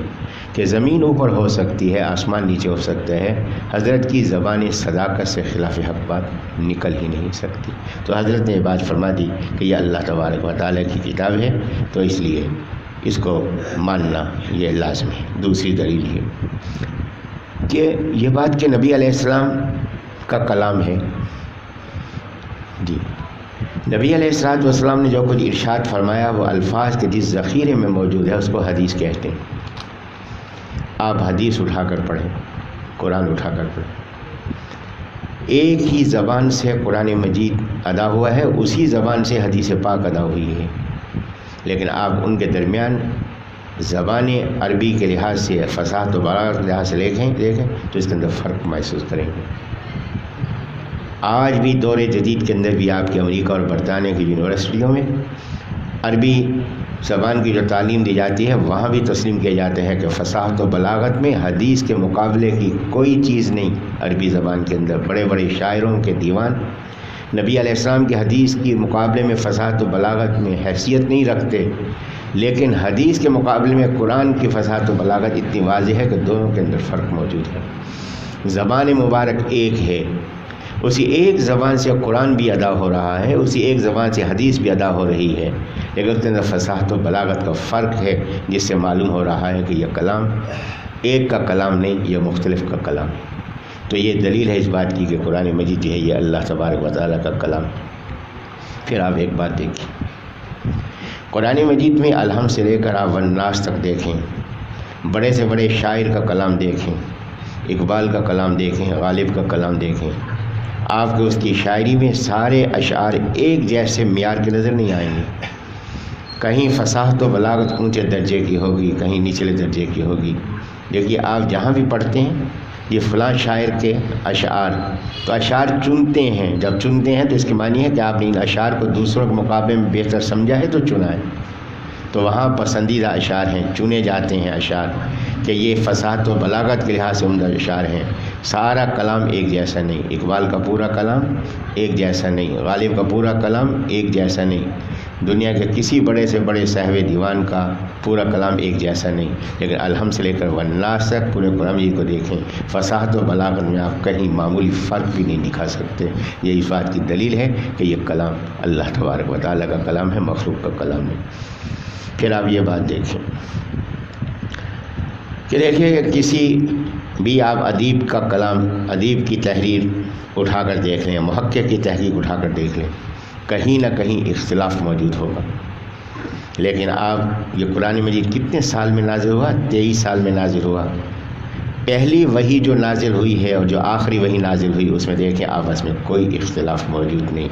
کہ زمین اوپر ہو سکتی ہے، آسمان نیچے ہو سکتا ہے، حضرت کی زبان صداقت سے خلاف حق بات نکل ہی نہیں سکتی۔ تو حضرت نے یہ بات فرما دی کہ یہ اللہ تبارک و تعالیٰ کی کتاب ہے، تو اس لیے اس کو ماننا یہ لازم ہے۔ دوسری دلیل ہے کہ یہ بات کہ نبی علیہ السلام کا کلام ہے۔ جی، نبی علیہ السلام نے جو کچھ ارشاد فرمایا وہ الفاظ کے جس ذخیرے میں موجود ہے اس کو حدیث کہتے ہیں۔ آپ حدیث اٹھا کر پڑھیں، قرآن اٹھا کر پڑھیں، ایک ہی زبان سے قرآن مجید ادا ہوا ہے، اسی زبان سے حدیث پاک ادا ہوئی ہے، لیکن آپ ان کے درمیان زبان عربی کے لحاظ سے، فصاحت و بلاغت کے لحاظ سے دیکھیں تو اس کے اندر فرق محسوس کریں گے۔ آج بھی دور جدید کے اندر بھی آپ کے امریکہ اور برطانیہ کی یونیورسٹیوں میں عربی زبان کی جو تعلیم دی جاتی ہے، وہاں بھی تسلیم کیا جاتا ہے کہ فصاحت و بلاغت میں حدیث کے مقابلے کی کوئی چیز نہیں۔ عربی زبان کے اندر بڑے بڑے شاعروں کے دیوان نبی علیہ السلام کی حدیث کے مقابلے میں فصاحت و بلاغت میں حیثیت نہیں رکھتے، لیکن حدیث کے مقابلے میں قرآن کی فصاحت و بلاغت اتنی واضح ہے کہ دونوں کے اندر فرق موجود ہے۔ زبان مبارک ایک ہے، اسی ایک زبان سے قرآن بھی ادا ہو رہا ہے، اسی ایک زبان سے حدیث بھی ادا ہو رہی ہے، لیکن اس کے اندر فصاحت و بلاغت کا فرق ہے، جس سے معلوم ہو رہا ہے کہ یہ کلام ایک کا کلام نہیں، یہ مختلف کا کلام ہے۔ تو یہ دلیل ہے اس بات کی کہ قرآن مجید جو ہے یہ اللہ تبارک و تعالیٰ کا کلام ہے۔ پھر آپ ایک بات دیکھیں، قرآن مجید میں الحم سے لے کر آپ والناس تک دیکھیں، بڑے سے بڑے شاعر کا کلام دیکھیں، اقبال کا کلام دیکھیں، غالب کا کلام دیکھیں، آپ کے اس کی شاعری میں سارے اشعار ایک جیسے معیار کے نظر نہیں آئیں گے۔ کہیں فصاحت و بلاغت اونچے درجے کی ہوگی، کہیں نچلے درجے کی ہوگی۔ دیکھیے آپ جہاں بھی پڑھتے ہیں یہ فلاں شاعر کے اشعار، تو اشعار چنتے ہیں، جب چنتے ہیں تو اس کی معنی ہے کہ آپ نے ان اشعار کو دوسروں کے مقابلے میں بہتر سمجھا ہے تو چنا ہے، تو وہاں پسندیدہ اشعار ہیں، چنے جاتے ہیں اشعار کہ یہ فصاحت و بلاغت کے لحاظ سے عمدہ اشعار ہیں۔ سارا کلام ایک جیسا نہیں، اقبال کا پورا کلام ایک جیسا نہیں، غالب کا پورا کلام ایک جیسا نہیں، دنیا کے کسی بڑے سے بڑے صاحب دیوان کا پورا کلام ایک جیسا نہیں، لیکن الحمد سے لے کر والناس تک پورے قرآن مجید کو دیکھیں، فصاحت و بلاغت میں آپ کہیں معمولی فرق بھی نہیں دکھا سکتے۔ یہ اس بات کی دلیل ہے کہ یہ کلام اللہ تبارک و تعالیٰ کا کلام ہے، مخلوق کا کلام ہے۔ پھر آپ یہ بات دیکھیں کہ دیکھیں کسی بھی آپ ادیب کا کلام، ادیب کی تحریر اٹھا کر دیکھ لیں، محقق کی تحریر اٹھا کر دیکھ لیں، کہیں نہ کہیں اختلاف موجود ہوگا، لیکن آپ یہ قرآن مجید کتنے سال میں نازل ہوا؟ 23 سال میں نازل ہوا۔ پہلی وحی جو نازل ہوئی ہے اور جو آخری وحی نازل ہوئی اس میں دیکھیں آپس میں کوئی اختلاف موجود نہیں،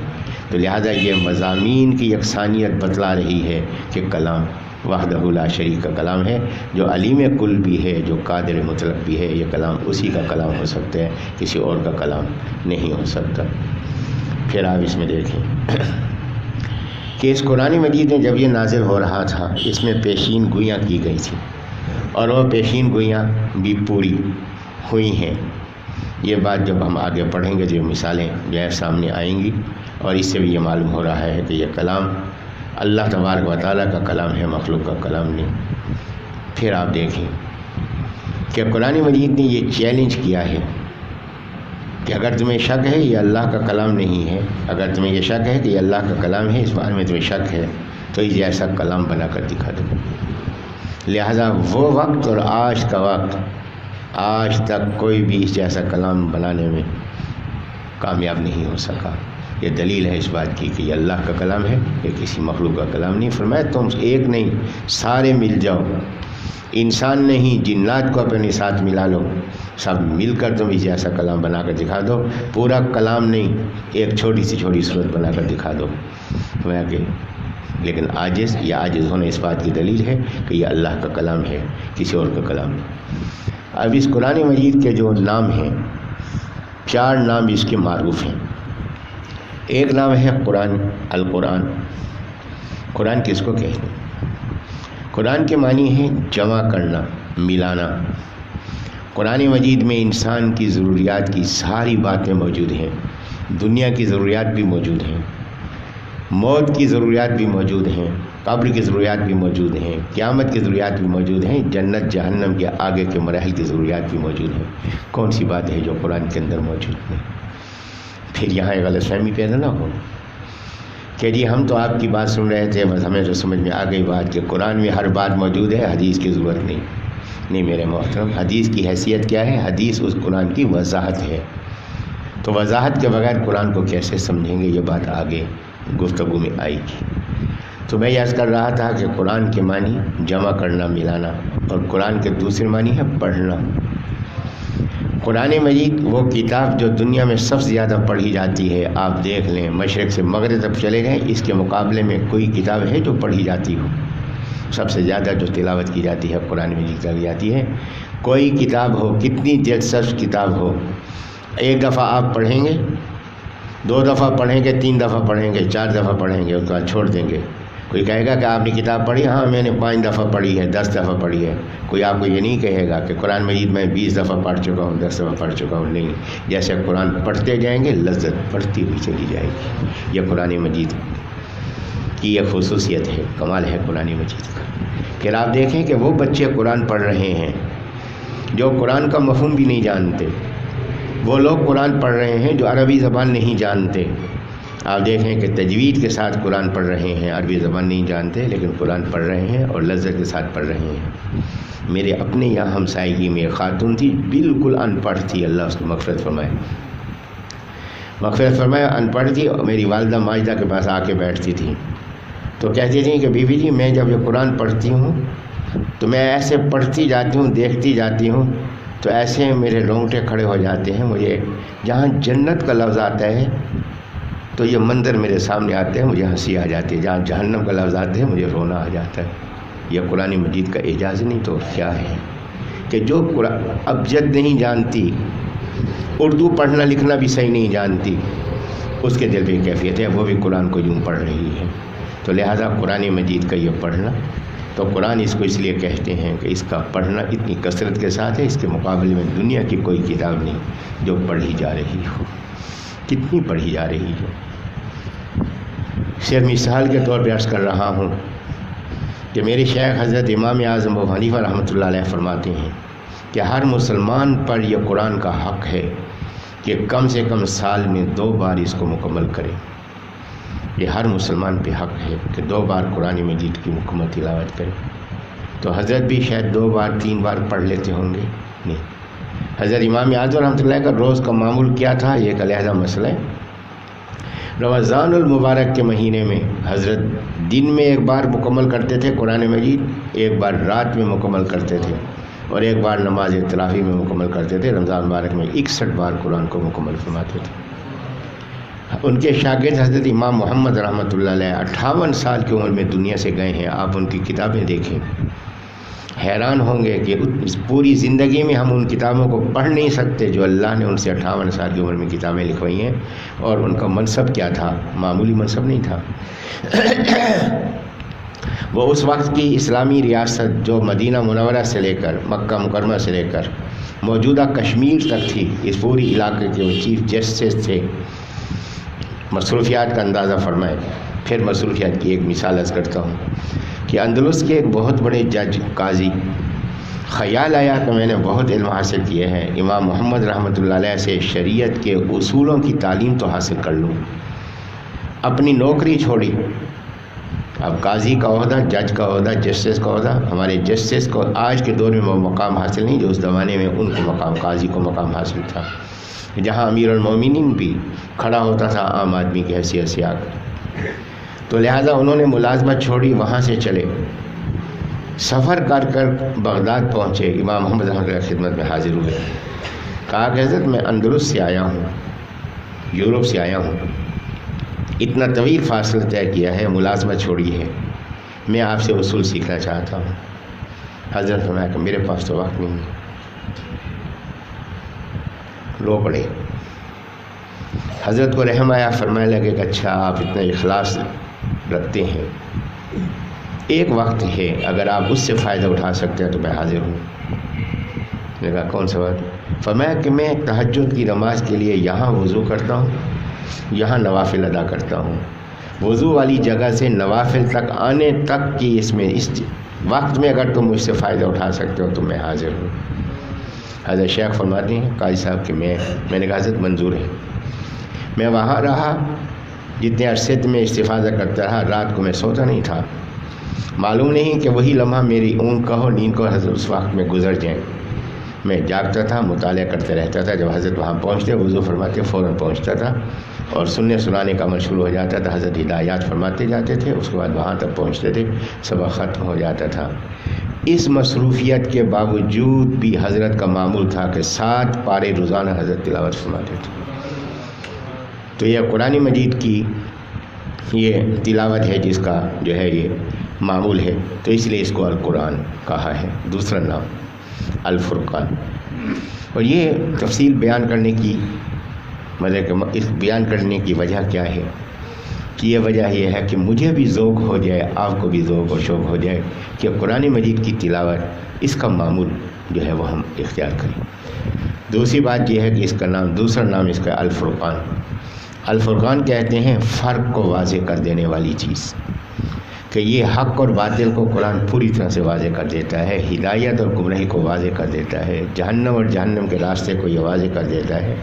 تو لہذا یہ مضامین کی یکسانیت بتلا رہی ہے کہ کلام وحدہ لا شریک کا کلام ہے، جو علیم کل بھی ہے، جو قادر مطلق بھی ہے، یہ کلام اسی کا کلام ہو سکتا ہے، کسی اور کا کلام نہیں ہو سکتا۔ پھر آپ اس میں دیکھیں کہ اس قرآن مجید میں جب یہ نازل ہو رہا تھا اس میں پیشین گوئیاں کی گئی تھی، اور وہ پیشین گوئیاں بھی پوری ہوئی ہیں۔ یہ بات جب ہم آگے پڑھیں گے جو مثالیں جو ہے سامنے آئیں گی، اور اس سے بھی یہ معلوم ہو رہا ہے کہ یہ کلام اللہ تبارک و تعالیٰ کا کلام ہے، مخلوق کا کلام نہیں۔ پھر آپ دیکھیں کہ قرآن مجید نے یہ چیلنج کیا ہے کہ اگر تمہیں شک ہے یہ اللہ کا کلام نہیں ہے، اگر تمہیں یہ شک ہے کہ یہ اللہ کا کلام ہے، اس بارے میں تمہیں شک ہے، تو اس جیسا کلام بنا کر دکھا دو۔ لہذا وہ وقت اور آج کا وقت، آج تک کوئی بھی اس جیسا کلام بنانے میں کامیاب نہیں ہو سکا۔ یہ دلیل ہے اس بات کی کہ یہ اللہ کا کلام ہے، یہ کسی مخلوق کا کلام نہیں۔ فرمایا تم ایک نہیں سارے مل جاؤ، انسان نہیں جنات کو اپنے ساتھ ملا لو، سب مل کر تم اس جیسا کلام بنا کر دکھا دو، پورا کلام نہیں ایک چھوٹی سی صورت بنا کر دکھا دو۔ فرمایا کہ لیکن یہ عاجز ہونا اس بات کی دلیل ہے کہ یہ اللہ کا کلام ہے، کسی اور کا کلام نہیں۔ اب اس قرآن مجید کے جو نام ہیں، 4 نام اس کے معروف ہیں۔ ایک نام ہے قرآن، القرآن۔ قرآن کس کو کہتے ہیں؟ قرآن کے معنی ہے جمع کرنا، ملانا۔ قرآن مجید میں انسان کی ضروریات کی ساری باتیں موجود ہیں، دنیا کی ضروریات بھی موجود ہیں، موت کی ضروریات بھی موجود ہیں، قبر کی ضروریات بھی موجود ہیں، قیامت کی ضروریات بھی موجود ہیں، جنت جہنم کے آگے کے مراحل کی ضروریات بھی موجود ہیں۔ کون سی بات ہے جو قرآن کے اندر موجود نہیں؟ پھر یہاں ایک غلط فہمی پیدا نہ ہو کہ جی ہم تو آپ کی بات سن رہے تھے، بس ہمیں تو سمجھ میں آ گئی بات کہ قرآن میں ہر بات موجود ہے، حدیث کی ضرورت نہیں۔ نہیں میرے محترم، حدیث کی حیثیت کیا ہے؟ حدیث اس قرآن کی وضاحت ہے، تو وضاحت کے بغیر قرآن کو کیسے سمجھیں گے؟ یہ بات آگے گفتگو میں آئے گی۔ تو میں یہ عرض کر رہا تھا کہ قرآن کے معنی جمع کرنا، ملانا، اور قرآن کے دوسرے معنی ہے پڑھنا۔ قرآن مجید وہ کتاب جو دنیا میں سب سے زیادہ پڑھی جاتی ہے، آپ دیکھ لیں مشرق سے مغرب تک چلے گئے، اس کے مقابلے میں کوئی کتاب ہے جو پڑھی جاتی ہو؟ سب سے زیادہ جو تلاوت کی جاتی ہے قرآن مجید کی جاتی ہے۔ کوئی کتاب ہو، کتنی دلچسپ کتاب ہو، ایک دفعہ آپ پڑھیں گے، 2 دفعہ پڑھیں گے، 3 دفعہ پڑھیں گے، 4 دفعہ پڑھیں گے، اس کے بعد چھوڑ دیں گے۔ کوئی کہے گا کہ آپ نے کتاب پڑھی؟ ہاں میں نے 5 دفعہ پڑھی ہے، 10 دفعہ پڑھی ہے۔ کوئی آپ کو یہ نہیں کہے گا کہ قرآن مجید میں 20 دفعہ پڑھ چکا ہوں، 10 دفعہ پڑھ چکا ہوں، نہیں۔ جیسے قرآن پڑھتے جائیں گے لذت بڑھتی ہوئی چلی جائے گی۔ یہ قرآن مجید کی یہ خصوصیت ہے، کمال ہے قرآن مجید کا۔ پھر آپ دیکھیں کہ وہ بچے قرآن پڑھ رہے ہیں جو قرآن کا مفہوم بھی نہیں جانتے، وہ لوگ قرآن پڑھ رہے ہیں جو عربی زبان نہیں جانتے۔ آپ دیکھیں کہ تجوید کے ساتھ قرآن پڑھ رہے ہیں، عربی زبان نہیں جانتے لیکن قرآن پڑھ رہے ہیں اور لذت کے ساتھ پڑھ رہے ہیں۔ میرے اپنے یہاں ہمسائیگی میں ایک خاتون تھی، بالکل ان پڑھ تھی، اللہ اس کو مغفرت فرمائے، مغفرت فرمائے، ان پڑھ تھی، اور میری والدہ ماجدہ کے پاس آ کے بیٹھتی تھی تو کہتی تھیں کہ بی بی جی میں جب یہ قرآن پڑھتی ہوں تو میں ایسے پڑھتی جاتی ہوں، دیکھتی جاتی ہوں، تو ایسے میرے رونگٹے کھڑے ہو جاتے ہیں، مجھے جہاں جنت کا لفظ آتا ہے تو یہ منظر میرے سامنے آتے ہیں، مجھے ہنسی آ جاتی ہے، جہاں جہنم کا لفظ آتے ہیں مجھے رونا آ جاتا ہے۔ یہ قرآن مجید کا اعجاز نہیں تو کیا ہے؟ کہ جو ابجد نہیں جانتی، اردو پڑھنا لکھنا بھی صحیح نہیں جانتی، اس کے دل میں کیفیت ہے، وہ بھی قرآن کو یوں پڑھ رہی ہے۔ تو لہٰذا قرآن مجید کا یہ پڑھنا، تو قرآن اس کو اس لیے کہتے ہیں کہ اس کا پڑھنا اتنی کثرت کے ساتھ ہے، اس کے مقابلے میں دنیا کی کوئی کتاب نہیں جو پڑھی جا رہی ہو۔ کتنی پڑھی جا رہی ہے؟ صرف مثال کے طور پہ عرض کر رہا ہوں کہ میرے شیخ حضرت امام اعظم ابو حنیفہ رحمۃ اللہ علیہ فرماتے ہیں کہ ہر مسلمان پر یہ قرآن کا حق ہے کہ کم سے کم سال میں 2 بار اس کو مکمل کرے۔ یہ ہر مسلمان پہ حق ہے کہ 2 بار قرآن مجید کی مکمل تلاوت کرے۔ تو حضرت بھی شاید 2 بار 3 بار پڑھ لیتے ہوں گے، نہیں۔ حضرت امام اعظم رحمۃ اللہ کا روز کا معمول کیا تھا، یہ ایک علیحدہ مسئلہ ہے۔ رمضان المبارک کے مہینے میں حضرت دن میں 1 بار مکمل کرتے تھے قرآن مجید، 1 بار رات میں مکمل کرتے تھے، اور 1 بار نماز تراویح میں مکمل کرتے تھے۔ رمضان مبارک میں 61 بار قرآن کو مکمل فرماتے تھے۔ ان کے شاگرد حضرت امام محمد رحمۃ اللہ علیہ 58 سال کی عمر میں دنیا سے گئے ہیں۔ آپ ان کی کتابیں دیکھیں، حیران ہوں گے کہ اس پوری زندگی میں ہم ان کتابوں کو پڑھ نہیں سکتے جو اللہ نے ان سے 58 سال کی عمر میں کتابیں لکھوائی ہیں۔ اور ان کا منصب کیا تھا؟ معمولی منصب نہیں تھا۔ وہ اس وقت کی اسلامی ریاست جو مدینہ منورہ سے لے کر مکہ مکرمہ سے لے کر موجودہ کشمیر تک تھی، اس پوری علاقے کے وہ چیف جسٹس تھے۔ مصروفیات کا اندازہ فرمائیں۔ پھر مصروفیات کی ایک مثال عرض کرتا ہوں کہ اندلس کے ایک بہت بڑے جج قاضی، خیال آیا کہ میں نے بہت علم حاصل کیے ہیں، امام محمد رحمۃ اللہ علیہ سے شریعت کے اصولوں کی تعلیم تو حاصل کر لوں۔ اپنی نوکری چھوڑی۔ اب قاضی کا عہدہ، جج کا عہدہ، جسٹس کا عہدہ، ہمارے جسٹس کو آج کے دور میں وہ مقام حاصل نہیں جو اس زمانے میں ان کو مقام، قاضی کو مقام حاصل تھا، جہاں امیر المومنین بھی کھڑا ہوتا تھا عام آدمی کی حیثیت سے آ کر۔ تو لہٰذا انہوں نے ملازمت چھوڑی، وہاں سے چلے، سفر کر بغداد پہنچے، امام محمد رحمۃ اللہ کی خدمت میں حاضر ہوئے۔ کہا کہ حضرت میں اندلس سے آیا ہوں، یورپ سے آیا ہوں، اتنا طویل فاصلہ طے کیا ہے، ملازمت چھوڑی ہے، میں آپ سے اصول سیکھنا چاہتا ہوں۔ حضرت فرمایا کہ میرے پاس تو وقت نہیں ہے۔ رو پڑے۔ حضرت کو رحم آیا، فرمانے لگے کہ اچھا آپ اتنا اخلاص رکھتے ہیں، ایک وقت ہے اگر آپ اس سے فائدہ اٹھا سکتے ہیں تو میں حاضر ہوں۔ میں نے کہا کون سا وقت؟ فرمایا کہ میں تہجد کی نماز کے لیے یہاں وضو کرتا ہوں، یہاں نوافل ادا کرتا ہوں، وضو والی جگہ سے نوافل تک آنے تک کی اس وقت میں اگر تم مجھ سے فائدہ اٹھا سکتے ہو تو میں حاضر ہوں۔ حضرت شیخ فرماتے ہیں قاضی صاحب کہ میں نے کہا حضرت منظور ہے۔ میں وہاں رہا، جتنے عرصے میں استفادہ کرتا رہا، رات کو میں سوتا نہیں تھا، معلوم نہیں کہ وہی لمحہ میری اونگ کا ہو، نیند کو حضرت اس وقت میں گزر جائیں۔ میں جاگتا تھا، مطالعہ کرتے رہتا تھا، جب حضرت وہاں پہنچتے وضو فرماتے فوراً پہنچتا تھا اور سننے سنانے کا عمل شروع ہو جاتا تھا۔ حضرت ہدایات فرماتے جاتے تھے، اس کے بعد وہاں تک پہنچتے تھے، سبق ختم ہو جاتا تھا۔ اس مصروفیت کے باوجود بھی حضرت کا معمول تھا کہ 7 پارے روزانہ حضرت تلاوت فرماتے تھے۔ تو یہ قرآن مجید کی یہ تلاوت ہے جس کا جو ہے یہ معمول ہے، تو اس لیے اس کو القرآن کہا ہے۔ دوسرا نام الفرقان۔ اور یہ تفصیل بیان کرنے کی اس بیان کرنے کی وجہ کیا ہے کہ یہ وجہ یہ ہے کہ مجھے بھی ذوق ہو جائے، آپ کو بھی ذوق و شوق ہو جائے کہ قرآن مجید کی تلاوت اس کا معمول جو ہے وہ ہم اختیار کریں۔ دوسری بات یہ ہے کہ اس کا نام، دوسرا نام اس کا الفرقان۔ الفرقان کہتے ہیں فرق کو واضح کر دینے والی چیز، کہ یہ حق اور باطل کو قرآن پوری طرح سے واضح کر دیتا ہے، ہدایت اور گمراہی کو واضح کر دیتا ہے، جہنم اور جہنم کے راستے کو یہ واضح کر دیتا ہے،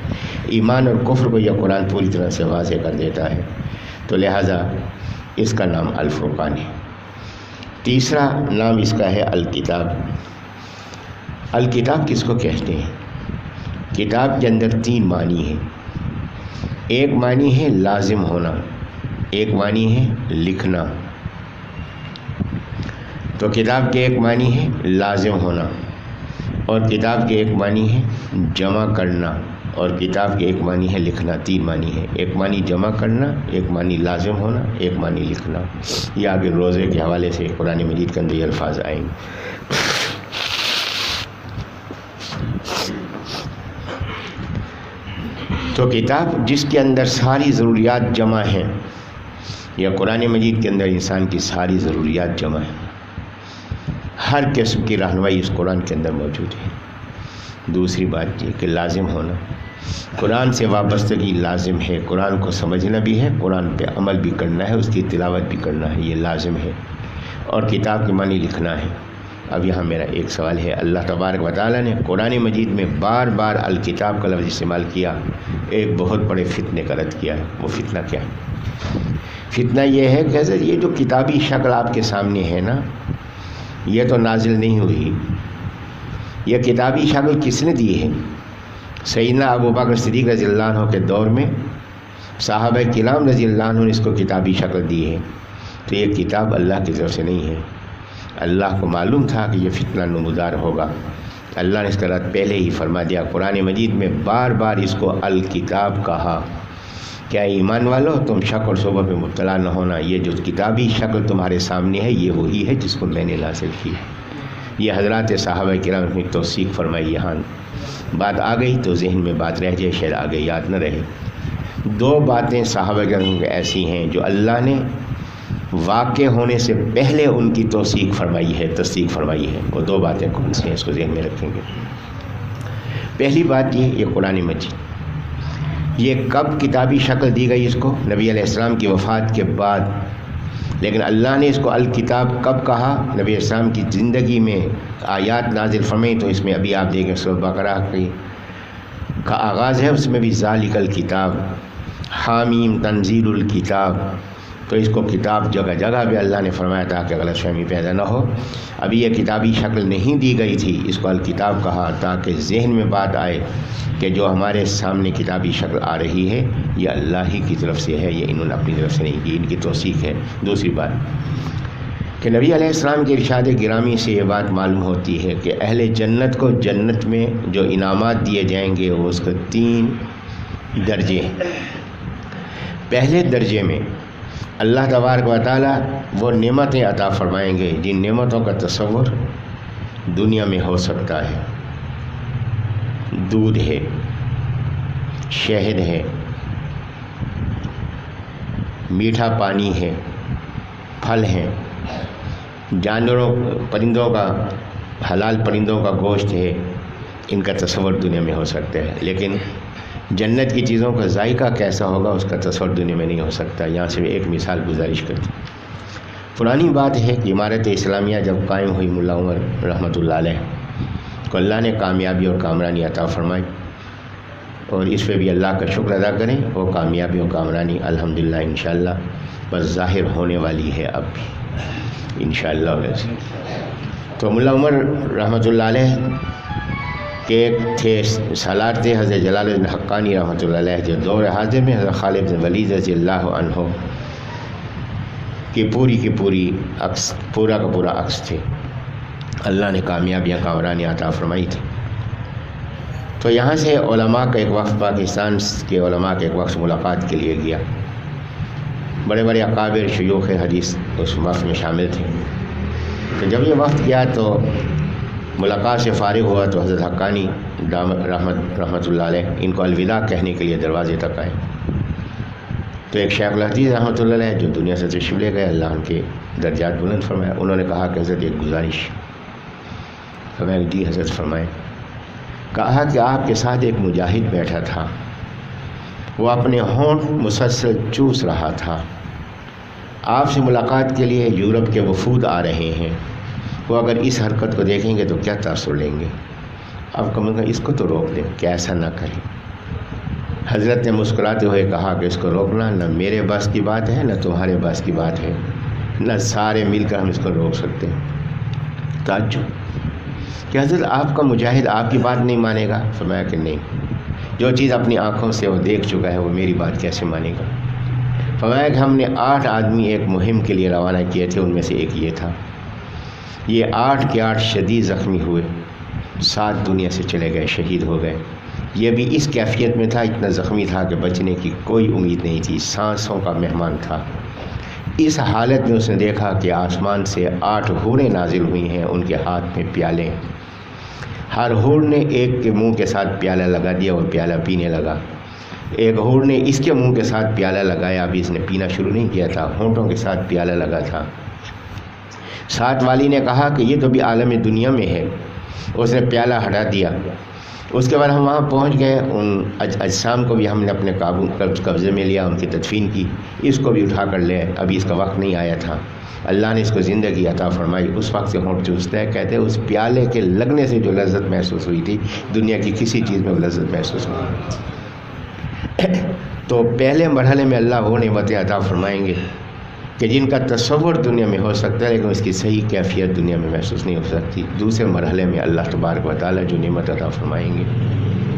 ایمان اور کفر کو یہ قرآن پوری طرح سے واضح کر دیتا ہے۔ تو لہٰذا اس کا نام الفرقان ہے۔ تیسرا نام اس کا ہے الکتاب۔ الکتاب کس کو کہتے ہیں؟ کتاب کے اندر 3 معنی ہیں۔ ایک معنی ہے لازم ہونا، ایک معنی ہے لکھنا۔ تو کتاب کے ایک معنی ہے لازم ہونا، اور کتاب کے ایک معنی ہے جمع کرنا، اور کتاب کے ایک معنی ہے لکھنا۔ 3 معنی ہے، ایک معنی جمع کرنا، ایک معنی لازم ہونا، ایک معنی لکھنا۔ یہ آگے روزے کے حوالے سے قرآن مجید کے اندر یہ الفاظ آئیں گے۔ تو کتاب جس کے اندر ساری ضروریات جمع ہیں، یا قرآن مجید کے اندر انسان کی ساری ضروریات جمع ہیں، ہر قسم کی رہنمائی اس قرآن کے اندر موجود ہے۔ دوسری بات یہ کہ لازم ہونا، قرآن سے وابستگی لازم ہے، قرآن کو سمجھنا بھی ہے، قرآن پہ عمل بھی کرنا ہے، اس کی تلاوت بھی کرنا ہے، یہ لازم ہے، اور کتاب کے معنی لکھنا ہے۔ اب یہاں میرا ایک سوال ہے، اللہ تبارک و تعالیٰ نے قرآن مجید میں بار بار الکتاب کا لفظ استعمال کیا، ایک بہت بڑے فتنے کا رد کیا ہے۔ وہ فتنہ کیا ہے؟ فتنہ یہ ہے کہ حضرت یہ جو کتابی شکل آپ کے سامنے ہے نا، یہ تو نازل نہیں ہوئی، یہ کتابی شکل کس نے دی ہے؟ سیدنا ابو بکر صدیق رضی اللہ عنہ کے دور میں صحابہ کرام رضی اللہ عنہ نے اس کو کتابی شکل دی ہے، تو یہ کتاب اللہ کی طرف سے نہیں ہے۔ اللہ کو معلوم تھا کہ یہ فتنہ نمودار ہوگا، اللہ نے اس کا رد پہلے ہی فرما دیا۔ قرآن مجید میں بار بار اس کو الکتاب کہا۔ کیا ایمان والو تم شک اور شبہ پہ مبتلا نہ ہونا، یہ جو کتابی شکل تمہارے سامنے ہے یہ وہی ہے جس کو میں نے نازل کی۔ یہ حضرات صحابہ کرام نے توثیق فرمائی۔ یہاں بات آ گئی تو ذہن میں بات رہ جائے، شاید آگے یاد نہ رہے۔ دو باتیں صحابہ کرام ایسی ہیں جو اللہ نے واقع ہونے سے پہلے ان کی توثیق فرمائی ہے، تصدیق فرمائی ہے۔ وہ دو باتیں کون سی ہیں اس کو ذہن میں رکھیں گے۔ پہلی بات یہ قرآن مجید، یہ کب کتابی شکل دی گئی اس کو؟ نبی علیہ السلام کی وفات کے بعد، لیکن اللہ نے اس کو الکتاب کب کہا؟ نبی علیہ السلام کی زندگی میں آیات نازل فرمائی، تو اس میں ابھی آپ دیکھیں سورۃ بقرہ کا آغاز ہے، اس میں بھی ذالک الکتاب، حامیم تنزیل الکتاب، تو اس کو کتاب جگہ جگہ پہ اللہ نے فرمایا تاکہ غلط فہمی پیدا نہ ہو۔ ابھی یہ کتابی شکل نہیں دی گئی تھی، اس کو الکتاب کہا تاکہ ذہن میں بات آئے کہ جو ہمارے سامنے کتابی شکل آ رہی ہے یہ اللہ ہی کی طرف سے ہے، یہ انہوں نے اپنی طرف سے نہیں کی، ان کی توثیق ہے۔ دوسری بات کہ نبی علیہ السلام کے ارشاد گرامی سے یہ بات معلوم ہوتی ہے کہ اہل جنت کو جنت میں جو انعامات دیے جائیں گے وہ اس کے 3 درجے ہیں۔ پہلے درجے میں اللہ تبارک و تعالیٰ وہ نعمتیں عطا فرمائیں گے جن نعمتوں کا تصور دنیا میں ہو سکتا ہے۔ دودھ ہے، شہد ہے، میٹھا پانی ہے، پھل ہیں، جانوروں پرندوں کا، حلال پرندوں کا گوشت ہے، ان کا تصور دنیا میں ہو سکتا ہے، لیکن جنت کی چیزوں کا ذائقہ کیسا ہوگا اس کا تصور دنیا میں نہیں ہو سکتا۔ یہاں سے ایک مثال گزارش کرتی۔ پرانی بات ہے کہ عمارت اسلامیہ جب قائم ہوئی، ملا عمر رحمۃ اللہ علیہ کو اللہ نے کامیابی اور کامرانی عطا فرمائی، اور اس پہ بھی اللہ کا شکر ادا کریں۔ وہ کامیابی اور کامرانی الحمدللہ انشاءاللہ بس ظاہر ہونے والی ہے اب بھی انشاءاللہ۔ تو ملا عمر رحمۃ اللہ علیہ کہ ایک تھے سالار تھے حضرت جلال الدین حقانی رحمۃ اللہ علیہ، جو دور حاضر میں حضرت خالد بن ولید رضی اللہ عنہ کی پوری عکس، پورا کا پورا عکس تھے۔ اللہ نے کامیابیاں کامرانی عطا فرمائی تھی۔ تو یہاں سے علماء کا ایک وقت، پاکستان کے علماء کا ایک وقت ملاقات کے لیے گیا۔ بڑے بڑے اکابر شیوخ حدیث اس وقت میں شامل تھے۔ تو جب یہ وقت گیا تو ملاقات سے فارغ ہوا تو حضرت حقانی رحمۃ اللہ علیہ ان کو الوداع کہنے کے لیے دروازے تک آئے۔ تو ایک شیخ الحدیث رحمۃ اللہ علیہ جو دنیا سے تشریف لے گئے، اللہ ان کے درجات بلند فرمایا، انہوں نے کہا کہ حضرت ایک گزارش۔ فرمایا جی حضرت فرمائیں۔ کہا کہ آپ کے ساتھ ایک مجاہد بیٹھا تھا، وہ اپنے ہونٹ مسلسل چوس رہا تھا۔ آپ سے ملاقات کے لیے یورپ کے وفود آ رہے ہیں، وہ اگر اس حرکت کو دیکھیں گے تو کیا تاثر لیں گے؟ اب کم از کم اس کو تو روک دیں کہ ایسا نہ کریں۔ حضرت نے مسکراتے ہوئے کہا کہ اس کو روکنا نہ میرے بس کی بات ہے، نہ تمہارے بس کی بات ہے، نہ سارے مل کر ہم اس کو روک سکتے ہیں۔ تعجب کہ حضرت آپ کا مجاہد آپ کی بات نہیں مانے گا؟ فرمایا کہ نہیں، جو چیز اپنی آنکھوں سے وہ دیکھ چکا ہے وہ میری بات کیسے مانے گا؟ فرمایا کہ ہم نے 8 آدمی ایک مہم کے لیے روانہ کیے تھے، ان میں سے ایک یہ تھا۔ یہ 8 کے 8 شدید زخمی ہوئے، 7 دنیا سے چلے گئے، شہید ہو گئے۔ یہ بھی اس کیفیت میں تھا، اتنا زخمی تھا کہ بچنے کی کوئی امید نہیں تھی، سانسوں کا مہمان تھا۔ اس حالت میں اس نے دیکھا کہ آسمان سے 8 حوریں نازل ہوئی ہیں، ان کے ہاتھ میں پیالے، ہر حور نے ایک کے منہ کے ساتھ پیالہ لگا دیا اور پیالہ پینے لگا۔ ایک حور نے اس کے منہ کے ساتھ پیالہ لگایا، ابھی اس نے پینا شروع نہیں کیا تھا، ہونٹوں کے ساتھ پیالہ لگا تھا۔ ساتھ والی نے کہا کہ یہ تو بھی عالم دنیا میں ہے، اس نے پیالہ ہٹا دیا۔ اس کے بعد ہم وہاں پہنچ گئے، ان اجسام کو بھی ہم نے اپنے قبضے میں لیا، ان کی تدفین کی، اس کو بھی اٹھا کر لے، ابھی اس کا وقت نہیں آیا تھا۔ اللہ نے اس کو زندگی عطا فرمائی، اس وقت سے ہونٹ چوستا ہے، کہتے ہیں اس پیالے کے لگنے سے جو لذت محسوس ہوئی تھی دنیا کی کسی چیز میں وہ لذت محسوس نہیں ہوئی۔ تو پہلے مرحلے میں اللہ وہ نعمتیں عطا فرمائیں گے کہ جن کا تصور دنیا میں ہو سکتا ہے لیکن اس کی صحیح کیفیت دنیا میں محسوس نہیں ہو سکتی۔ دوسرے مرحلے میں اللہ تبارک و تعالیٰ جو نعمت عطا فرمائیں گے،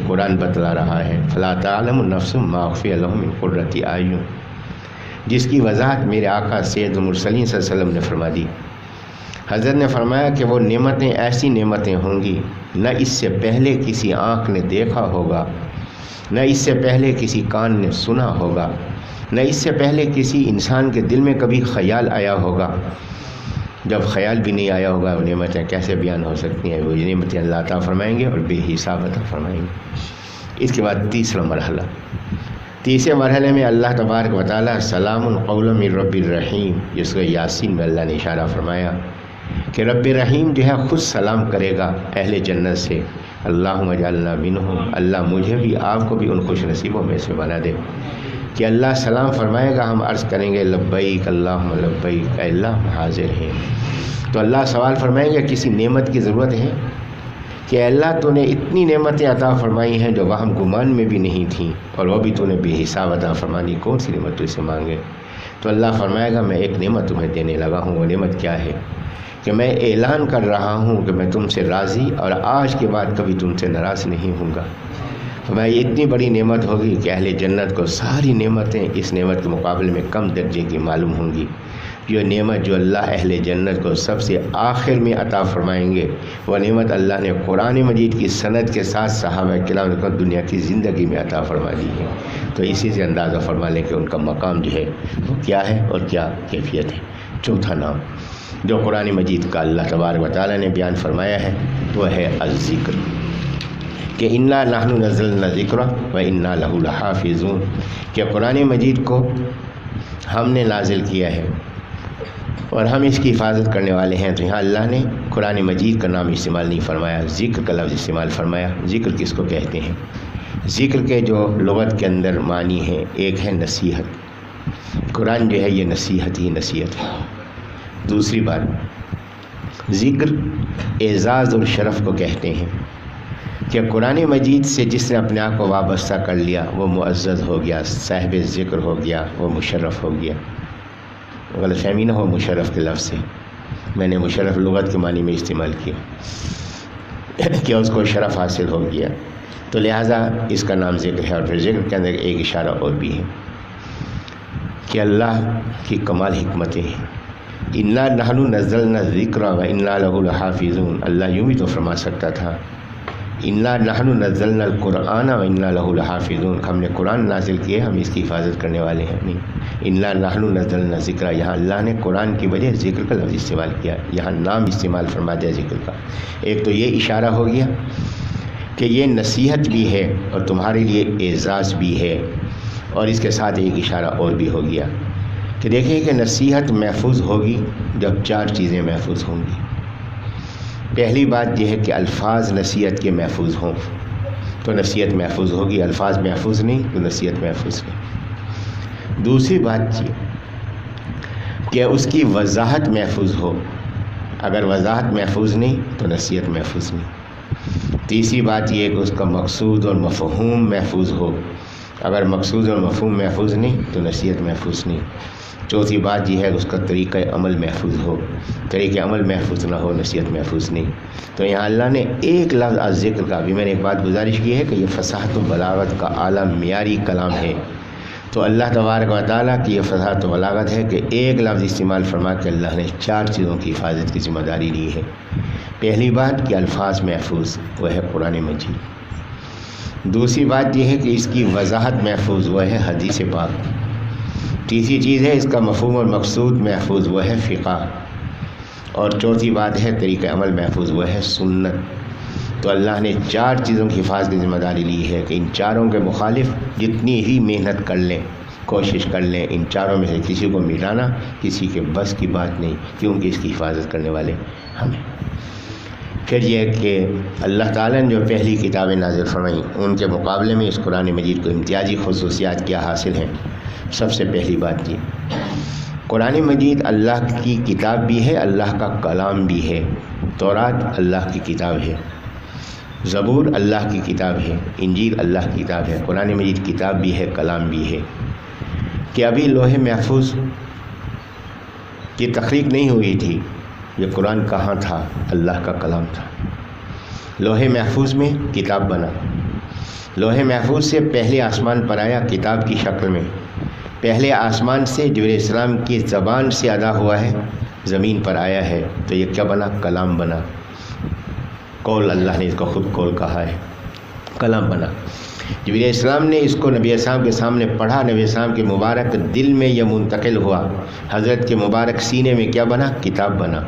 قرآن بتلا رہا ہے فلا تعلم نفس ما اخفی لهم من قرۃ اعین، جس کی وضاحت میرے آقا سید المرسلین صلی اللہ علیہ وسلم نے فرما دی۔ حضرت نے فرمایا کہ وہ نعمتیں ایسی نعمتیں ہوں گی نہ اس سے پہلے کسی آنکھ نے دیکھا ہوگا، نہ اس سے پہلے کسی کان نے سنا ہوگا، نہ اس سے پہلے کسی انسان کے دل میں کبھی خیال آیا ہوگا۔ جب خیال بھی نہیں آیا ہوگا وہ نعمتیں کیسے بیان ہو سکتی ہیں؟ وہ نعمتیں اللہ عطا فرمائیں گے اور بے حساب عطا فرمائیں گے۔ اس کے بعد تیسرا مرحلہ، تیسرے مرحلے میں اللہ تبارک و تعالیٰ سلام قولا من رب الرحیم، جس کو یاسین میں اللہ نے اشارہ فرمایا کہ رب رحیم جو ہے خود سلام کرے گا اہل جنت سے، اللہم اجعلنا منہم، اللہ مجھے بھی آپ کو بھی ان خوش نصیبوں میں سے بنا دے۔ کہ اللہ سلام فرمائے گا، ہم عرض کریں گے لبیک اللہم لبیک، اے اللہ ہم حاضر ہیں۔ تو اللہ سوال فرمائیں گے کسی نعمت کی ضرورت ہے کہ اے اللہ تو نے اتنی نعمتیں عطا فرمائی ہیں جو وہم گمان میں بھی نہیں تھیں، اور وہ بھی تو نے بے حساب عطا فرمانی، کون سی نعمت تو اسے مانگے؟ تو اللہ فرمائے گا میں ایک نعمت تمہیں دینے لگا ہوں۔ وہ نعمت کیا ہے؟ کہ میں اعلان کر رہا ہوں کہ میں تم سے راضی اور آج کے بعد کبھی تم سے ناراض نہیں ہوں گا۔ فرمایا یہ اتنی بڑی نعمت ہوگی کہ اہل جنت کو ساری نعمتیں اس نعمت کے مقابلے میں کم درجے کی معلوم ہوں گی۔ یہ نعمت جو اللہ اہل جنت کو سب سے آخر میں عطا فرمائیں گے، وہ نعمت اللہ نے قرآن مجید کی سند کے ساتھ صحابہ کرام کو دنیا کی زندگی میں عطا فرما دی ہے۔ تو اسی سے اندازہ فرما لیں کہ ان کا مقام جو ہے وہ کیا ہے اور کیا کیفیت ہے۔ چوتھا نام جو قرآن مجید کا اللہ تبارک و تعالیٰ نے بیان فرمایا ہے وہ ہے الذکر، کہ انا نحن نزلنا الذکر و انا لہ لحافظون، کہ قرآن مجید کو ہم نے نازل کیا ہے اور ہم اس کی حفاظت کرنے والے ہیں۔ تو یہاں اللہ نے قرآن مجید کا نام استعمال نہیں فرمایا، ذکر کا لفظ استعمال فرمایا۔ ذکر کس کو کہتے ہیں؟ ذکر کے جو لغت کے اندر معنی ہیں، ایک ہے نصیحت، قرآن جو ہے یہ نصیحت ہی نصیحت ہے۔ دوسری بات ذکر اعزاز اور شرف کو کہتے ہیں، کہ قرآن مجید سے جس نے اپنے آپ کو وابستہ کر لیا وہ معزز ہو گیا، صاحب ذکر ہو گیا، وہ مشرف ہو گیا۔ غلط فہمی نہ ہو مشرف کے لفظ سے، میں نے مشرف لغت کے معنی میں استعمال کیا کہ اس کو شرف حاصل ہو گیا، تو لہٰذا اس کا نام ذکر ہے۔ اور پھر ذکر کے اندر ایک اشارہ اور بھی ہے کہ اللہ کی کمال حکمتیں ہیں۔ انا نحن نزلنا الذکر و انا لہ لحافظون، اللہ یوں بھی تو فرما سکتا تھا انا نحن نزلنا القرآن و انا لہ لحافظون، ہم نے قرآن نازل کیے، ہم اس کی حفاظت کرنے والے ہیں۔ نہیں، انا نحن نزلنا ذکر، یہاں اللہ نے قرآن کی وجہ ذکر کا لفظ استعمال کیا، یہاں نام استعمال فرما دیا ذکر کا۔ ایک تو یہ اشارہ ہو گیا کہ یہ نصیحت بھی ہے اور تمہارے لیے اعزاز بھی ہے، اور اس کے ساتھ ایک اشارہ اور بھی ہو گیا کہ دیکھیں کہ نصیحت محفوظ ہوگی جب چار چیزیں محفوظ ہوں گی۔ پہلی بات یہ ہے کہ الفاظ نصیحت کے محفوظ ہوں تو نصیحت محفوظ ہوگی، الفاظ محفوظ نہیں تو نصیحت محفوظ نہیں۔ دوسری بات یہ کہ اس کی وضاحت محفوظ ہو، اگر وضاحت محفوظ نہیں تو نصیحت محفوظ نہیں۔ تیسری بات یہ کہ اس کا مقصود اور مفہوم محفوظ ہو، اگر مقصود اور مفہوم محفوظ نہیں تو نصیحت محفوظ نہیں۔ چوتھی بات یہ ہے کہ اس کا طریقہ عمل محفوظ ہو، طریقہ عمل محفوظ نہ ہو نصیحت محفوظ نہیں۔ تو یہاں اللہ نے ایک لفظ الذکر کا بھی، میں نے ایک بات گزارش کی ہے کہ یہ فصاحت و بلاغت کا اعلیٰ معیاری کلام ہے، تو اللہ تبارک و تعالیٰ کی یہ فصاحت و بلاغت ہے کہ ایک لفظ استعمال فرما کے اللہ نے چار چیزوں کی حفاظت کی ذمہ داری لی ہے۔ پہلی بات کہ الفاظ محفوظ، وہ ہے قرآن مجید۔ دوسری بات یہ ہے کہ اس کی وضاحت محفوظ، وہ ہے حدیث پاک۔ تیسری چیز ہے اس کا مفہوم اور مقصود محفوظ، وہ ہے فقہ۔ اور چوتھی بات ہے طریقہ عمل محفوظ، وہ ہے سنت۔ تو اللہ نے 4 چیزوں کی حفاظت کی ذمہ داری لی ہے کہ ان چاروں کے مخالف جتنی ہی محنت کر لیں، کوشش کر لیں، ان چاروں میں سے کسی کو مٹانا کسی کے بس کی بات نہیں، کیونکہ اس کی حفاظت کرنے والے ہمیں۔ پھر یہ کہ اللہ تعالیٰ نے جو پہلی کتابیں نازل فرمائیں ان کے مقابلے میں اس قرآن مجید کو امتیازی خصوصیات کیا حاصل ہیں۔ سب سے پہلی بات یہ، قرآن مجید اللہ کی کتاب بھی ہے، اللہ کا کلام بھی ہے۔ تورات اللہ کی کتاب ہے، زبور اللہ کی کتاب ہے، انجیل اللہ کی کتاب ہے، قرآن مجید کتاب بھی ہے، کلام بھی ہے۔ کہ ابھی لوح محفوظ کی تخلیق نہیں ہوئی تھی، یہ قرآن کہاں تھا؟ اللہ کا کلام تھا۔ لوح محفوظ میں کتاب بنا، لوح محفوظ سے پہلے آسمان پر آیا کتاب کی شکل میں، پہلے آسمان سے جبرائیل السلام کی زبان سے ادا ہوا ہے، زمین پر آیا ہے، تو یہ کیا بنا؟ کلام بنا۔ قول، اللہ نے اس کو خود قول کہا ہے، کلام بنا۔ جبرائیل السلام نے اس کو نبی السلام کے سامنے پڑھا، نبی السلام کے مبارک دل میں یہ منتقل ہوا، حضرت کے مبارک سینے میں کیا بنا؟ کتاب بنا۔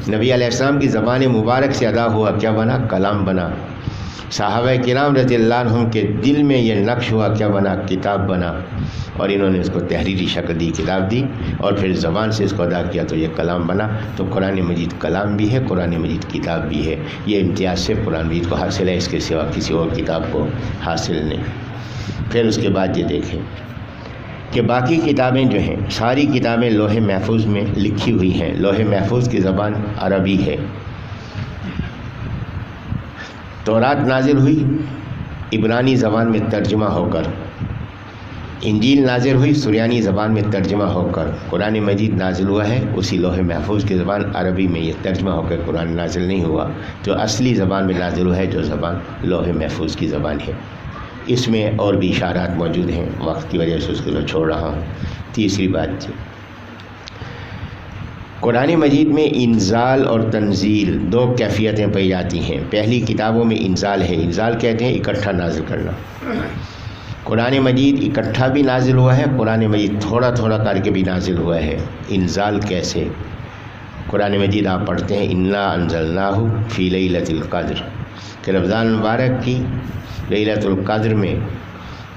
نبی علیہ السلام کی زبان مبارک سے ادا ہوا، کیا بنا؟ کلام بنا۔ صحابہ کرام رضی اللہ عنہم کے دل میں یہ نقش ہوا، کیا بنا؟ کتاب بنا۔ اور انہوں نے اس کو تحریری شکل دی، کتاب دی، اور پھر زبان سے اس کو ادا کیا تو یہ کلام بنا۔ تو قرآن مجید کلام بھی ہے، قرآن مجید کتاب بھی ہے۔ یہ امتیاز سے قرآن مجید کو حاصل ہے، اس کے سوا کسی اور کتاب کو حاصل نہیں۔ پھر اس کے بعد یہ دیکھیں کہ باقی کتابیں جو ہیں، ساری کتابیں لوح محفوظ میں لکھی ہوئی ہیں۔ لوح محفوظ کی زبان عربی ہے۔ تورات نازل ہوئی عبرانی زبان میں ترجمہ ہو کر، انجیل نازل ہوئی سریانی زبان میں ترجمہ ہو کر، قرآن مجید نازل ہوا ہے اسی لوح محفوظ کی زبان عربی میں، یہ ترجمہ ہو کر قرآن نازل نہیں ہوا، جو اصلی زبان میں نازل ہوا ہے، جو زبان لوح محفوظ کی زبان ہے۔ اس میں اور بھی اشارات موجود ہیں، وقت کی وجہ سے اس کو چھوڑ رہا ہوں۔ تیسری بات، قرآن مجید میں انزال اور تنزیل 2 کیفیتیں پائی جاتی ہیں۔ پہلی کتابوں میں انزال ہے، انزال کہتے ہیں اکٹھا نازل کرنا۔ قرآن مجید اکٹھا بھی نازل ہوا ہے، قرآن مجید تھوڑا تھوڑا کر کے بھی نازل ہوا ہے۔ انزال کیسے؟ قرآن مجید آپ پڑھتے ہیں انا انزلناہ فی لیلۃ القدر، کہ رمضان مبارک کی لیلۃ القدر میں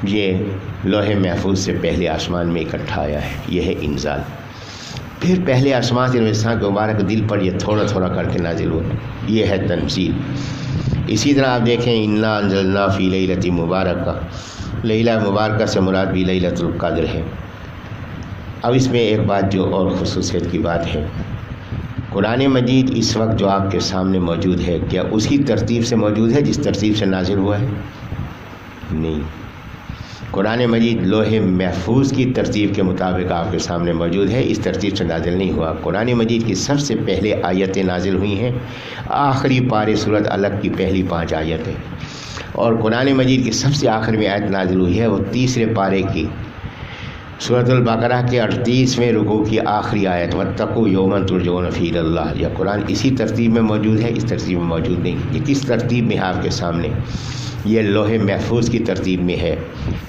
یہ لوح محفوظ سے پہلے آسمان میں اکٹھا آیا ہے، یہ ہے انزال۔ پھر پہلے آسمان سے انسان کے مبارک دل پر یہ تھوڑا تھوڑا کر کے نازل ہوا، یہ ہے تنزیل۔ اسی طرح آپ دیکھیں انا انزلنا فی لیلۃ مبارکہ، لیلہ مبارکہ سے مراد بھی لیلۃ القدر ہے۔ اب اس میں ایک بات جو اور خصوصیت کی بات ہے، قرآن مجید اس وقت جو آپ کے سامنے موجود ہے، کیا اسی ترتیب سے موجود ہے جس ترتیب سے نازل ہوا ہے؟ نہیں، قرآن مجید لوح محفوظ کی ترتیب کے مطابق آپ کے سامنے موجود ہے، اس ترتیب سے نازل نہیں ہوا۔ قرآن مجید کی سب سے پہلے آیتیں نازل ہوئی ہیں، آخری پارے سورۃ الگ کی پہلی 5 آیتیں، اور قرآن مجید کی سب سے آخر میں آیت نازل ہوئی ہے وہ تیسرے پارے کی سورۃ البقرہ کے 38ویں رکوع کی آخری آیت، واتقوا یوما ترجعون فیہ الی اللہ۔ یہ قرآن اسی ترتیب میں موجود ہے، اس ترتیب میں موجود نہیں۔ یہ کس ترتیب میں ہے آپ کے سامنے؟ یہ لوح محفوظ کی ترتیب میں ہے۔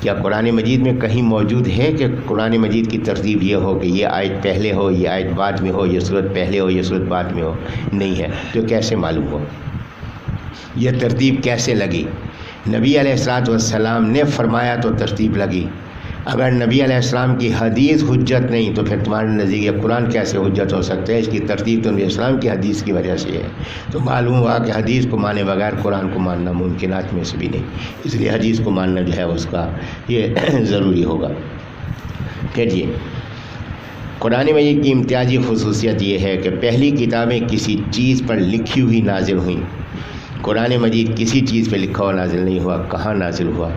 کیا قرآن مجید میں کہیں موجود ہے کہ قرآن مجید کی ترتیب یہ ہو کہ یہ آیت پہلے ہو، یہ آیت بعد میں ہو، یہ سورت پہلے ہو، یہ سورت بعد میں ہو؟ نہیں ہے۔ تو کیسے معلوم ہو؟ یہ ترتیب کیسے لگی؟ نبی علیہ الصلوۃ والسلام نے فرمایا تو ترتیب لگی۔ اگر نبی علیہ السلام کی حدیث حجت نہیں تو پھر تمہارے نزدیک قرآن کیسے حجت ہو سکتا ہے؟ اس کی ترتیب تو نبی علیہ السلام کی حدیث کی وجہ سے ہے۔ تو معلوم ہوا کہ حدیث کو مانے بغیر قرآن کو ماننا ممکنات میں سے بھی نہیں، اس لیے حدیث کو ماننا جو ہے اس کا یہ ضروری ہوگا۔ پھر یہ قرآن مجید کی امتیازی خصوصیت یہ ہے کہ پہلی کتابیں کسی چیز پر لکھی ہوئی نازل ہوئیں، قرآن مجید کسی چیز پہ لکھا ہوا نازل نہیں ہوا۔ کہاں نازل ہوا؟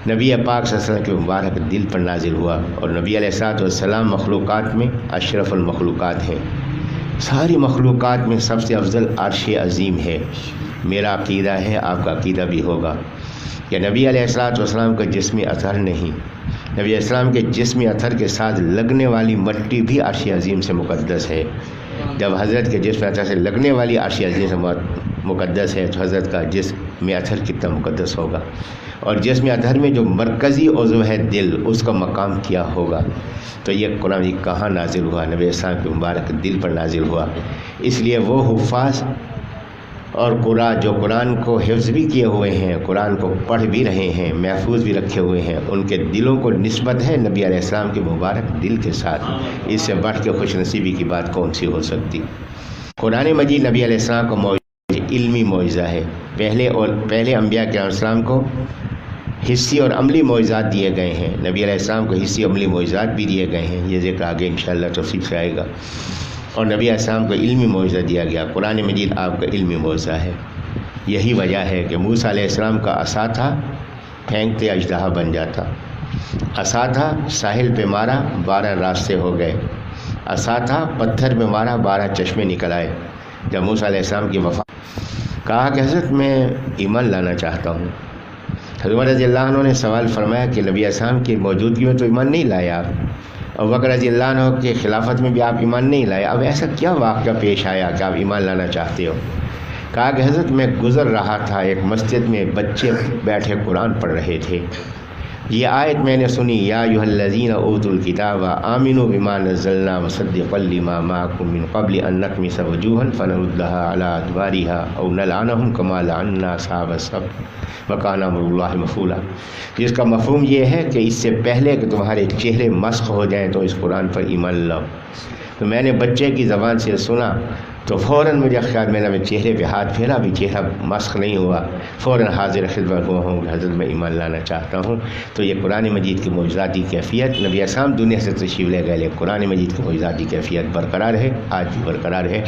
نبی پاک صلی اللہ علیہ وسلم کے مبارک دل پر نازل ہوا، اور نبی علیہ الصلوۃ والسلام مخلوقات میں اشرف المخلوقات ہیں۔ ساری مخلوقات میں سب سے افضل عرش عظیم ہے۔ میرا عقیدہ ہے، آپ کا عقیدہ بھی ہوگا کہ نبی علیہ الصلوۃ والسلام کا جسمی اثر نہیں، نبی علیہ السلام کے جسمی اثر کے ساتھ لگنے والی مٹی بھی عرش عظیم سے مقدس ہے۔ جب حضرت کے جسم اثر سے لگنے والی عرش عظیم سے مقدس ہے تو حضرت کا جسم اثر کتنا مقدس ہوگا، اور جسم اطہر میں جو مرکزی عضو ہے دل، اس کا مقام کیا ہوگا۔ تو یہ قرآن کہاں نازل ہوا؟ نبی السلام کے مبارک دل پر نازل ہوا۔ اس لیے وہ حفاظ اور جو قرآن کو حفظ بھی کیے ہوئے ہیں، قرآن کو پڑھ بھی رہے ہیں، محفوظ بھی رکھے ہوئے ہیں، ان کے دلوں کو نسبت ہے نبی علیہ السلام کے مبارک دل کے ساتھ۔ اس سے بڑھ کے خوش نصیبی کی بات کون سی ہو سکتی؟ قرآن مجید نبی علیہ السلام کا علمی معجزہ ہے۔ پہلے انبیاء کے السلام کو حصی اور عملی معجزات دیے گئے ہیں، نبی علیہ السلام کو حصی عملی معجزات بھی دیے گئے ہیں، یہ ذکر آگے انشاءاللہ تفصیل سے آئے گا۔ اور نبی علیہ السلام کو علمی معجزہ دیا گیا، قرآن مجید آپ کا علمی معجزہ ہے۔ یہی وجہ ہے کہ موسیٰ علیہ السلام کا عصا تھا، پھینکتے اژدہا بن جاتا، عصا تھا ساحل پہ مارا 12 راستے ہو گئے، عصا تھا پتھر میں مارا 12 چشمے نکل آئے۔ جب موسیٰ علیہ السلام کی وفات کہا کہ حضرت میں ایمان لانا چاہتا ہوں، حضرت رضی اللہ عنہ نے سوال فرمایا کہ نبی السلام کی موجودگی میں تو ایمان نہیں لائے آپ، اور ابوبکر رضی اللہ عنہ کے خلافت میں بھی آپ ایمان نہیں لائے، اب ایسا کیا واقعہ پیش آیا کہ آپ ایمان لانا چاہتے ہو؟ کہا کہ حضرت میں گزر رہا تھا، ایک مسجد میں بچے بیٹھے قرآن پڑھ رہے تھے، یہ آیت میں نے سنی، یا ایھا الذین اوتوا الکتاب آمنوا بما نزلنا مصدقا لما معکم من قبل ان نطمس وجوہا فنردها علی ادبارها او نلعنهم کما لعنا اصحاب السبت وکان امر اللہ مفعولا۔ جس کا مفہوم یہ ہے کہ اس سے پہلے کہ تمہارے چہرے مسخ ہو جائیں تو اس قرآن پر ایمان لاؤ۔ تو میں نے بچے کی زبان سے سنا تو فوراً مجھے خیال میں نے چہرے پہ ہاتھ پھیرا، بھی چہرہ مسخ نہیں ہوا، فوراً حاضر خدمت ہوا ہوں کہ حضرت میں ایمان لانا چاہتا ہوں۔ تو یہ قرآن مجید کی معجزاتی کیفیت، نبی اسلام دنیا سے تشریف لے گئے لیکن قرآن مجید کی معجزاتی کیفیت برقرار ہے، آج بھی برقرار ہے۔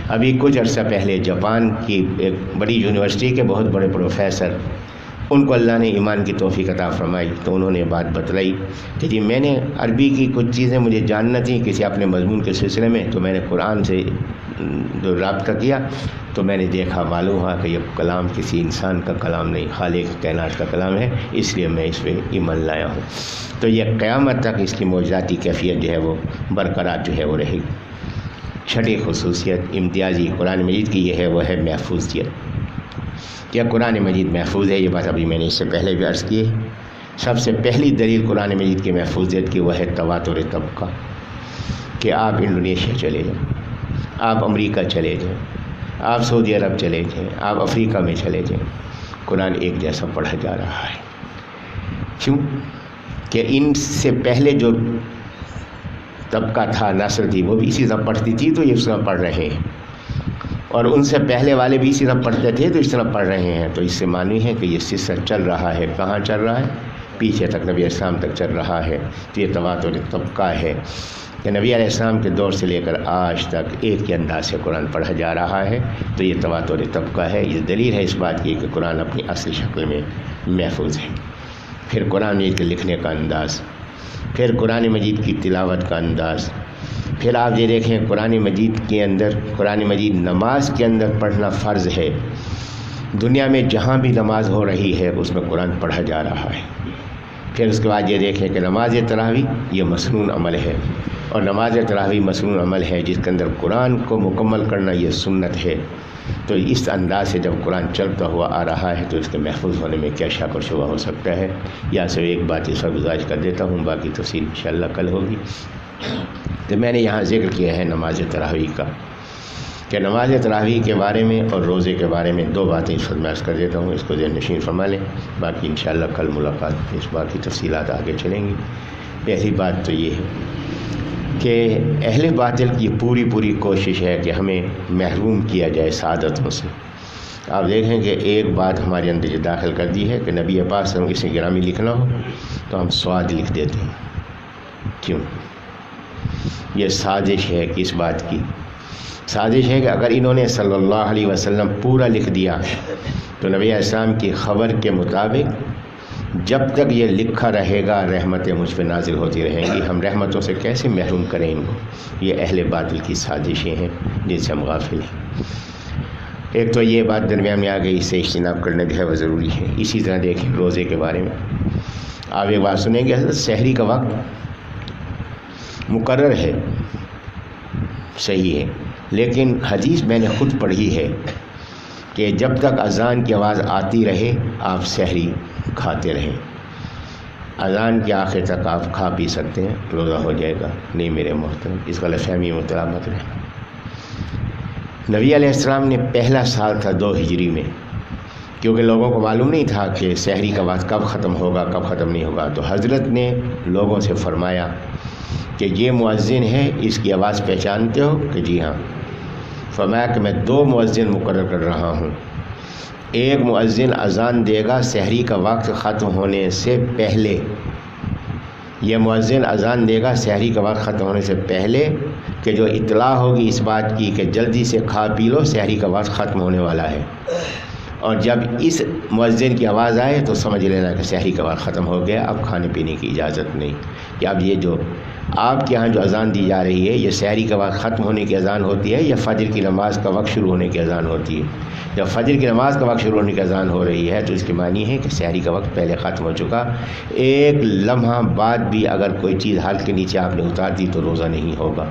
ابھی کچھ عرصہ پہلے جاپان کی ایک بڑی یونیورسٹی کے بہت بڑے پروفیسر، ان کو اللہ نے ایمان کی توفیق عطا فرمائی، تو انہوں نے بات بتلائی کہ جی میں نے عربی کی کچھ چیزیں مجھے جاننا تھیں کسی اپنے مضمون کے سلسلے میں، تو میں نے قرآن سے جو رابطہ کیا تو میں نے دیکھا، معلوم ہوا کہ یہ کلام کسی انسان کا کلام نہیں، خالق کائنات کا کلام ہے، اس لیے میں اس پہ ایمان لایا ہوں۔ تو یہ قیامت تک اس کی معجزاتی کیفیت جو ہے وہ برقرار جو ہے وہ رہے گی۔ چھٹی خصوصیت امتیازی قرآن مجید کی یہ ہے، وہ ہے محفوظیت۔ کیا قرآن مجید محفوظ ہے؟ یہ بات ابھی میں نے اس سے پہلے بھی عرض کی ہے۔ سب سے پہلی دلیل قرآن مجید کی محفوظیت کی وہ ہے تواتر طبقہ، کہ آپ انڈونیشیا چلے جائیں، آپ امریکہ چلے جائیں، آپ سعودی عرب چلے جائیں، آپ افریقہ میں چلے جائیں، قرآن ایک جیسا پڑھا جا رہا ہے۔ کیوں کہ ان سے پہلے جو طبقہ تھا، نسل تھی، وہ بھی اسی طرح پڑھتی تھی تو یہ اس طرح پڑھ رہے ہیں، اور ان سے پہلے والے بھی اسی طرح پڑھتے تھے تو اس طرح پڑھ رہے ہیں۔ تو اس سے معنی ہے کہ یہ سلسلہ چل رہا ہے، کہاں چل رہا ہے؟ پیچھے تک، نبی اسلام تک چل رہا ہے۔ تو یہ تواتر طبقہ ہے کہ نبی علیہ السلام کے دور سے لے کر آج تک ایک ہی انداز سے قرآن پڑھا جا رہا ہے۔ تو یہ تواتر طبقہ ہے۔ یہ دلیل ہے اس بات کی کہ قرآن اپنی اصل شکل میں محفوظ ہے۔ پھر قرآن مجید کے لکھنے کا انداز، پھر قرآن مجید کی تلاوت کا انداز، پھر آپ یہ دیکھیں قرآن مجید کے اندر، قرآن مجید نماز کے اندر پڑھنا فرض ہے۔ دنیا میں جہاں بھی نماز ہو رہی ہے اس میں قرآن پڑھا جا رہا ہے۔ پھر اس کے بعد یہ دیکھیں کہ نماز تراویح یہ مسنون عمل ہے، اور نماز تراویح مسنون عمل ہے جس کے اندر قرآن کو مکمل کرنا یہ سنت ہے۔ تو اس انداز سے جب قرآن چلتا ہوا آ رہا ہے تو اس کے محفوظ ہونے میں کیا شک و شبہ ہو سکتا ہے؟ یا صرف ایک بات اس وقت گزارش کر دیتا ہوں، باقی تفصیل انشاءاللہ کل ہوگی۔ تو میں نے یہاں ذکر کیا ہے نماز تراویح کا، کہ نماز تراویح کے بارے میں اور روزے کے بارے میں دو باتیں اس وقت میں عرض کر دیتا ہوں، اس کو ذہن نشین فرما لیں، باقی انشاءاللہ کل ملاقات، اس بات کی تفصیلات آگے چلیں گی۔ پہلی بات تو یہ ہے کہ اہل باطل کی پوری کوشش ہے کہ ہمیں محروم کیا جائے سعادتوں سے۔ آپ دیکھیں کہ ایک بات ہمارے اندر یہ داخل کر دی ہے کہ نبی پاک صلی اللہ علیہ وسلم کسی گرامی لکھنا ہو تو ہم سواد لکھ دیتے ہیں۔ کیوں؟ یہ سازش ہے، کس بات کی سازش ہے؟ کہ اگر انہوں نے صلی اللہ علیہ وسلم پورا لکھ دیا تو نبی علیہ السلام کی خبر کے مطابق جب تک یہ لکھا رہے گا رحمتیں مجھ پہ نازل ہوتی رہیں گی، ہم رحمتوں سے کیسے محروم کریں ان کو؟ یہ اہل باطل کی سازشیں ہیں جن سے ہم غافل ہیں۔ ایک تو یہ بات درمیان میں آ گئی، اس سے اجتناب کرنا جو ہے وہ ضروری ہے۔ اسی طرح دیکھیں روزے کے بارے میں آپ ایک بات سنیں گے، حضرت سحری کا وقت مقرر ہے، صحیح ہے، لیکن حدیث میں نے خود پڑھی ہے کہ جب تک اذان کی آواز آتی رہے آپ سحری کھاتے رہیں، اذان کے آخر تک آپ کھا پی سکتے ہیں، روزہ ہو جائے گا۔ نہیں میرے محترم، اس غلط فہمی میں مبتلا مت رہیں۔ نبی علیہ السلام نے پہلا سال تھا 2 ہجری میں، کیونکہ لوگوں کو معلوم نہیں تھا کہ سحری کا وقت کب ختم ہوگا کب ختم نہیں ہوگا، تو حضرت نے لوگوں سے فرمایا کہ یہ مؤذن ہے، اس کی آواز پہچانتے ہو؟ کہ جی ہاں۔ فرمایا کہ میں 2 مؤذن مقرر کر رہا ہوں، ایک مؤذن اذان دے گا سحری کا وقت ختم ہونے سے پہلے، یہ مؤذن اذان دے گا سحری کا وقت ختم ہونے سے پہلے، کہ جو اطلاع ہوگی اس بات کی کہ جلدی سے کھا پی لو سحری کا وقت ختم ہونے والا ہے، اور جب اس مؤذن کی آواز آئے تو سمجھ لینا کہ سحری کا وقت ختم ہو گیا، اب کھانے پینے کی اجازت نہیں۔ کہ اب یہ جو آپ کے ہاں جو اذان دی جا رہی ہے، یہ سحری کا وقت ختم ہونے کی اذان ہوتی ہے یا فجر کی نماز کا وقت شروع ہونے کی اذان ہوتی ہے؟ جب فجر کی نماز کا وقت شروع ہونے کی اذان ہو رہی ہے تو اس کی معنی ہے کہ سحری کا وقت پہلے ختم ہو چکا، ایک لمحہ بعد بھی اگر کوئی چیز حالت کے نیچے آپ نے اتار دی تو روزہ نہیں ہوگا۔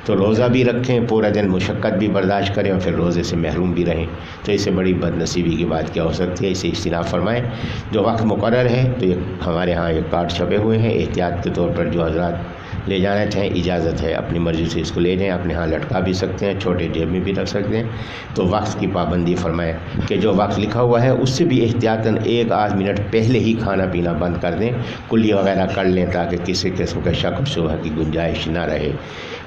تو روزہ بھی رکھیں، پورا دن مشقت بھی برداشت کریں اور پھر روزے سے محروم بھی رہیں، تو اس سے بڑی بد نصیبی کی بات کیا ہو سکتی ہے؟ اسے اجتناب فرمائیں۔ جو وقت مقرر ہے تو یہ ہمارے ہاں یہ کارڈ چھپے ہوئے ہیں، احتیاط کے طور پر جو حضرات لے جانا چاہیں اجازت ہے، اپنی مرضی سے اس کو لے جائیں، اپنے ہاں لٹکا بھی سکتے ہیں، چھوٹے جیب میں بھی رکھ سکتے ہیں۔ تو وقت کی پابندی فرمائیں کہ جو وقت لکھا ہوا ہے اس سے بھی احتیاطاً 1-8 منٹ پہلے ہی کھانا پینا بند کر دیں، کلی وغیرہ کر لیں تاکہ کسی قسم کا شک و شبہ کی گنجائش نہ رہے۔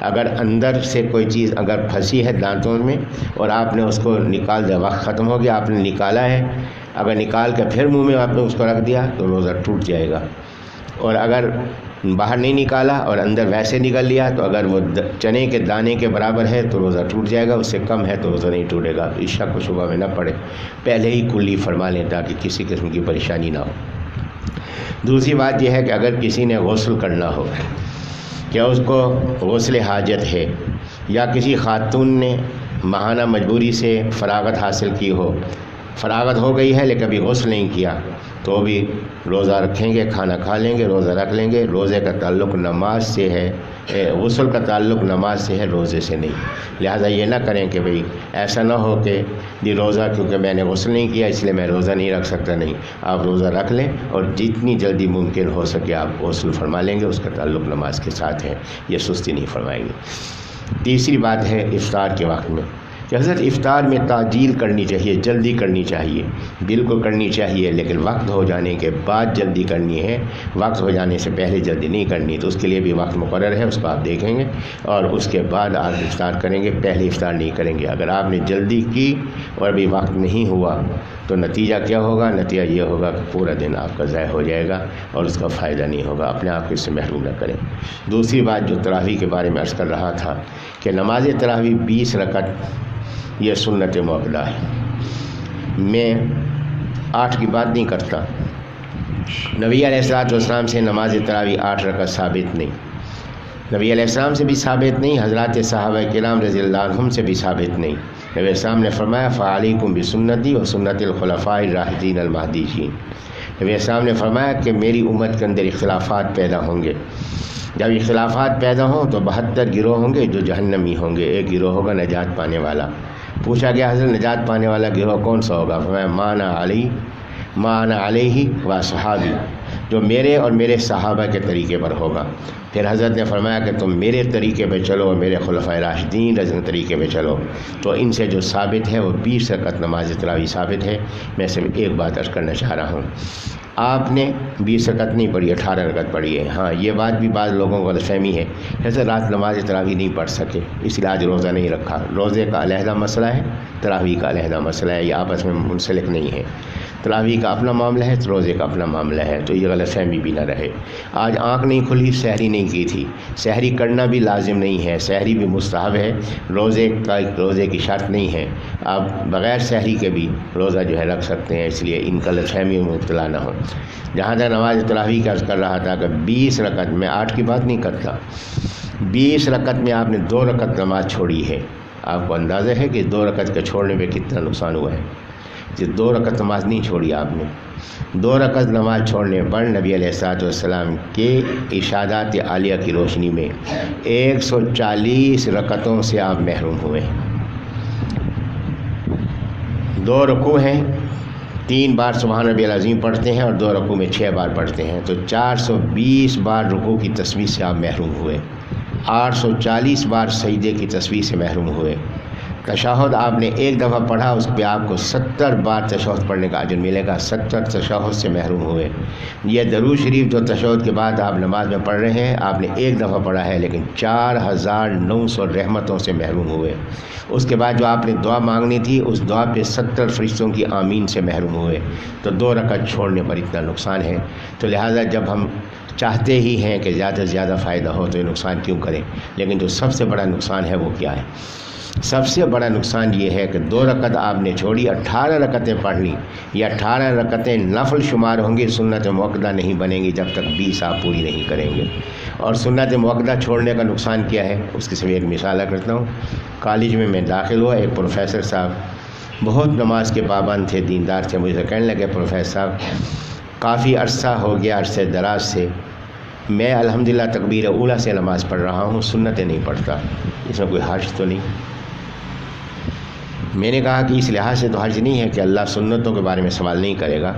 اگر اندر سے کوئی چیز اگر پھنسی ہے دانتوں میں اور آپ نے اس کو نکال دیا، وقت ختم ہو گیا، آپ نے نکالا ہے، اگر نکال کے پھر منہ میں آپ نے اس کو رکھ دیا تو روزہ ٹوٹ جائے گا، اور اگر باہر نہیں نکالا اور اندر ویسے نکل لیا تو اگر وہ چنے کے دانے کے برابر ہے تو روزہ ٹوٹ جائے گا، اس سے کم ہے تو روزہ نہیں ٹوٹے گا۔ اس شک و شبہ میں نہ پڑے، پہلے ہی کلی فرما لیں تاکہ کسی قسم کی پریشانی نہ ہو۔ دوسری بات یہ ہے کہ اگر کسی نے غسل کرنا ہو، کیا اس کو غسل حاجت ہے، یا کسی خاتون نے ماہانہ مجبوری سے فراغت حاصل کی ہو، فراغت ہو گئی ہے لیکن ابھی غسل نہیں کیا، تو بھی روزہ رکھیں گے، کھانا کھا لیں گے، روزہ رکھ لیں گے۔ روزے کا تعلق نماز سے ہے، غسل کا تعلق نماز سے ہے، روزے سے نہیں۔ لہٰذا یہ نہ کریں کہ بھئی ایسا نہ ہو کہ جی روزہ کیونکہ میں نے غسل نہیں کیا اس لیے میں روزہ نہیں رکھ سکتا، نہیں، آپ روزہ رکھ لیں اور جتنی جلدی ممکن ہو سکے آپ غسل فرما لیں گے، اس کا تعلق نماز کے ساتھ ہے، یہ سستی نہیں فرمائیں گے۔ تیسری بات ہے افطار کے وقت میں کہ حضرت افطار میں تعجیل کرنی چاہیے، جلدی کرنی چاہیے، بالکل کرنی چاہیے، لیکن وقت ہو جانے کے بعد جلدی کرنی ہے، وقت ہو جانے سے پہلے جلدی نہیں کرنی۔ تو اس کے لیے بھی وقت مقرر ہے، اس کو آپ دیکھیں گے اور اس کے بعد آپ افطار کریں گے، پہلے افطار نہیں کریں گے۔ اگر آپ نے جلدی کی اور ابھی وقت نہیں ہوا تو نتیجہ کیا ہوگا؟ نتیجہ یہ ہوگا کہ پورا دن آپ کا ضائع ہو جائے گا اور اس کا فائدہ نہیں ہوگا، اپنے آپ کو اس سے محروم نہ کریں۔ دوسری بات جو تراویح کے بارے میں عرض کر رہا تھا کہ نماز تراویح 20 رکعت یہ سنت موقدہ ہے، میں 8 کی بات نہیں کرتا۔ نبی علیہ السلام سے نماز تراویح 8 رکعت ثابت نہیں، نبی علیہ السلام سے بھی ثابت نہیں، حضرات صحابہ کرام رضی اللہ عنہم سے بھی ثابت نہیں۔ نبی علیہ السلام نے فرمایا فعلیکم بسنتی و سنت الخلفاء الراشدین المہدیین۔ نبی علیہ السلام نے فرمایا کہ میری امت کے اندر اختلافات پیدا ہوں گے، جب اختلافات پیدا ہوں تو 72 گروہ ہوں گے جو جہنمی ہوں گے، ایک گروہ ہوگا نجات پانے والا۔ پوچھا گیا حضرت نجات پانے والا گروہ کون سا ہوگا؟ فرمایا ما انا علیہ و صحابی، جو میرے اور میرے صحابہ کے طریقے پر ہوگا۔ پھر حضرت نے فرمایا کہ تم میرے طریقے پہ چلو اور میرے خلفائے راشدین رضی طریقے پہ چلو، تو ان سے جو ثابت ہے وہ 20 رکعت نماز تراویح ثابت ہے۔ میں صرف ایک بات عرض کرنا چاہ رہا ہوں، آپ نے 20 رکعت نہیں پڑھی، 18 رکعت پڑھی ہے۔ ہاں یہ بات بھی بعض لوگوں کو غلط فہمی ہے، جیسے رات نماز تراویح نہیں پڑھ سکے اس لیے آج روزہ نہیں رکھا۔ روزے کا علیحدہ مسئلہ ہے، تراویح کا علیحدہ مسئلہ ہے، یہ آپس میں منسلک نہیں ہے۔ تراویح کا اپنا معاملہ ہے، روزے کا اپنا معاملہ ہے، تو یہ غلط فہمی بھی نہ رہے۔ آج آنکھ نہیں کھلی، سحری نہیں کی تھی، سحری کرنا بھی لازم نہیں ہے، سحری بھی مستحب ہے، روزے کی شرط نہیں ہے، آپ بغیر سحری کے بھی روزہ جو ہے رکھ سکتے ہیں، اس لیے ان غلط فہمیوں میں مبتلا نہ ہو۔ جہاں تک نماز تراویح کا عرض کر رہا تھا کہ 20 رکعت میں 8 کی بات نہیں کرتا، 20 رکعت میں آپ نے 2 رکعت نماز چھوڑی ہے، آپ کو اندازہ ہے کہ 2 رکعت کے چھوڑنے پہ کتنا نقصان ہوا ہے؟ 2 رکعت نماز نہیں چھوڑی آپ نے، 2 رکعت نماز چھوڑنے پر نبی علیہ السلام کے ارشادات عالیہ کی روشنی میں 140 رکعتوں سے آپ محروم ہوئے ہیں۔ 2 رکوع ہیں، 3 بار سبحان ربی العظیم پڑھتے ہیں اور 2 رکوع میں 6 بار پڑھتے ہیں، تو 420 بار رکوع کی تسبیح سے آپ محروم ہوئے، 840 بار سجدے کی تسبیح سے محروم ہوئے، تشہد آپ نے ایک دفعہ پڑھا، اس پہ آپ کو 70 بار تشہد پڑھنے کا اجر ملے گا، 70 تشہد سے محروم ہوئے۔ یہ درود شریف جو تشہد کے بعد آپ نماز میں پڑھ رہے ہیں، آپ نے ایک دفعہ پڑھا ہے لیکن 4900 رحمتوں سے محروم ہوئے۔ اس کے بعد جو آپ نے دعا مانگنی تھی، اس دعا پہ 70 فرشتوں کی آمین سے محروم ہوئے۔ تو 2 رکعت چھوڑنے پر اتنا نقصان ہے۔ تو لہٰذا جب ہم چاہتے ہی ہیں کہ زیادہ سے زیادہ فائدہ ہو تو یہ نقصان کیوں کریں؟ لیکن جو سب سے بڑا نقصان ہے وہ کیا ہے؟ سب سے بڑا نقصان یہ ہے کہ 2 رکعت آپ نے چھوڑی، 18 رکعتیں پڑھ لی، یہ 18 رکعتیں نفل شمار ہوں گی، سنت مؤکدہ نہیں بنیں گی جب تک 20 آپ پوری نہیں کریں گے۔ اور سنت مؤکدہ چھوڑنے کا نقصان کیا ہے، اس کی صرف ایک مثال کرتا ہوں۔ کالج میں داخل ہوا، ایک پروفیسر صاحب بہت نماز کے پابند تھے، دیندار تھے، مجھے کہنے لگے پروفیسر صاحب کافی عرصہ ہو گیا، عرصے دراز سے میں الحمدللہ تکبیر اولیٰ سے نماز پڑھ رہا ہوں، سنتیں نہیں پڑھتا، اس میں کوئی حرج تو نہیں؟ میں نے کہا کہ اس لحاظ سے تو حرج نہیں ہے کہ اللہ سنتوں کے بارے میں سوال نہیں کرے گا۔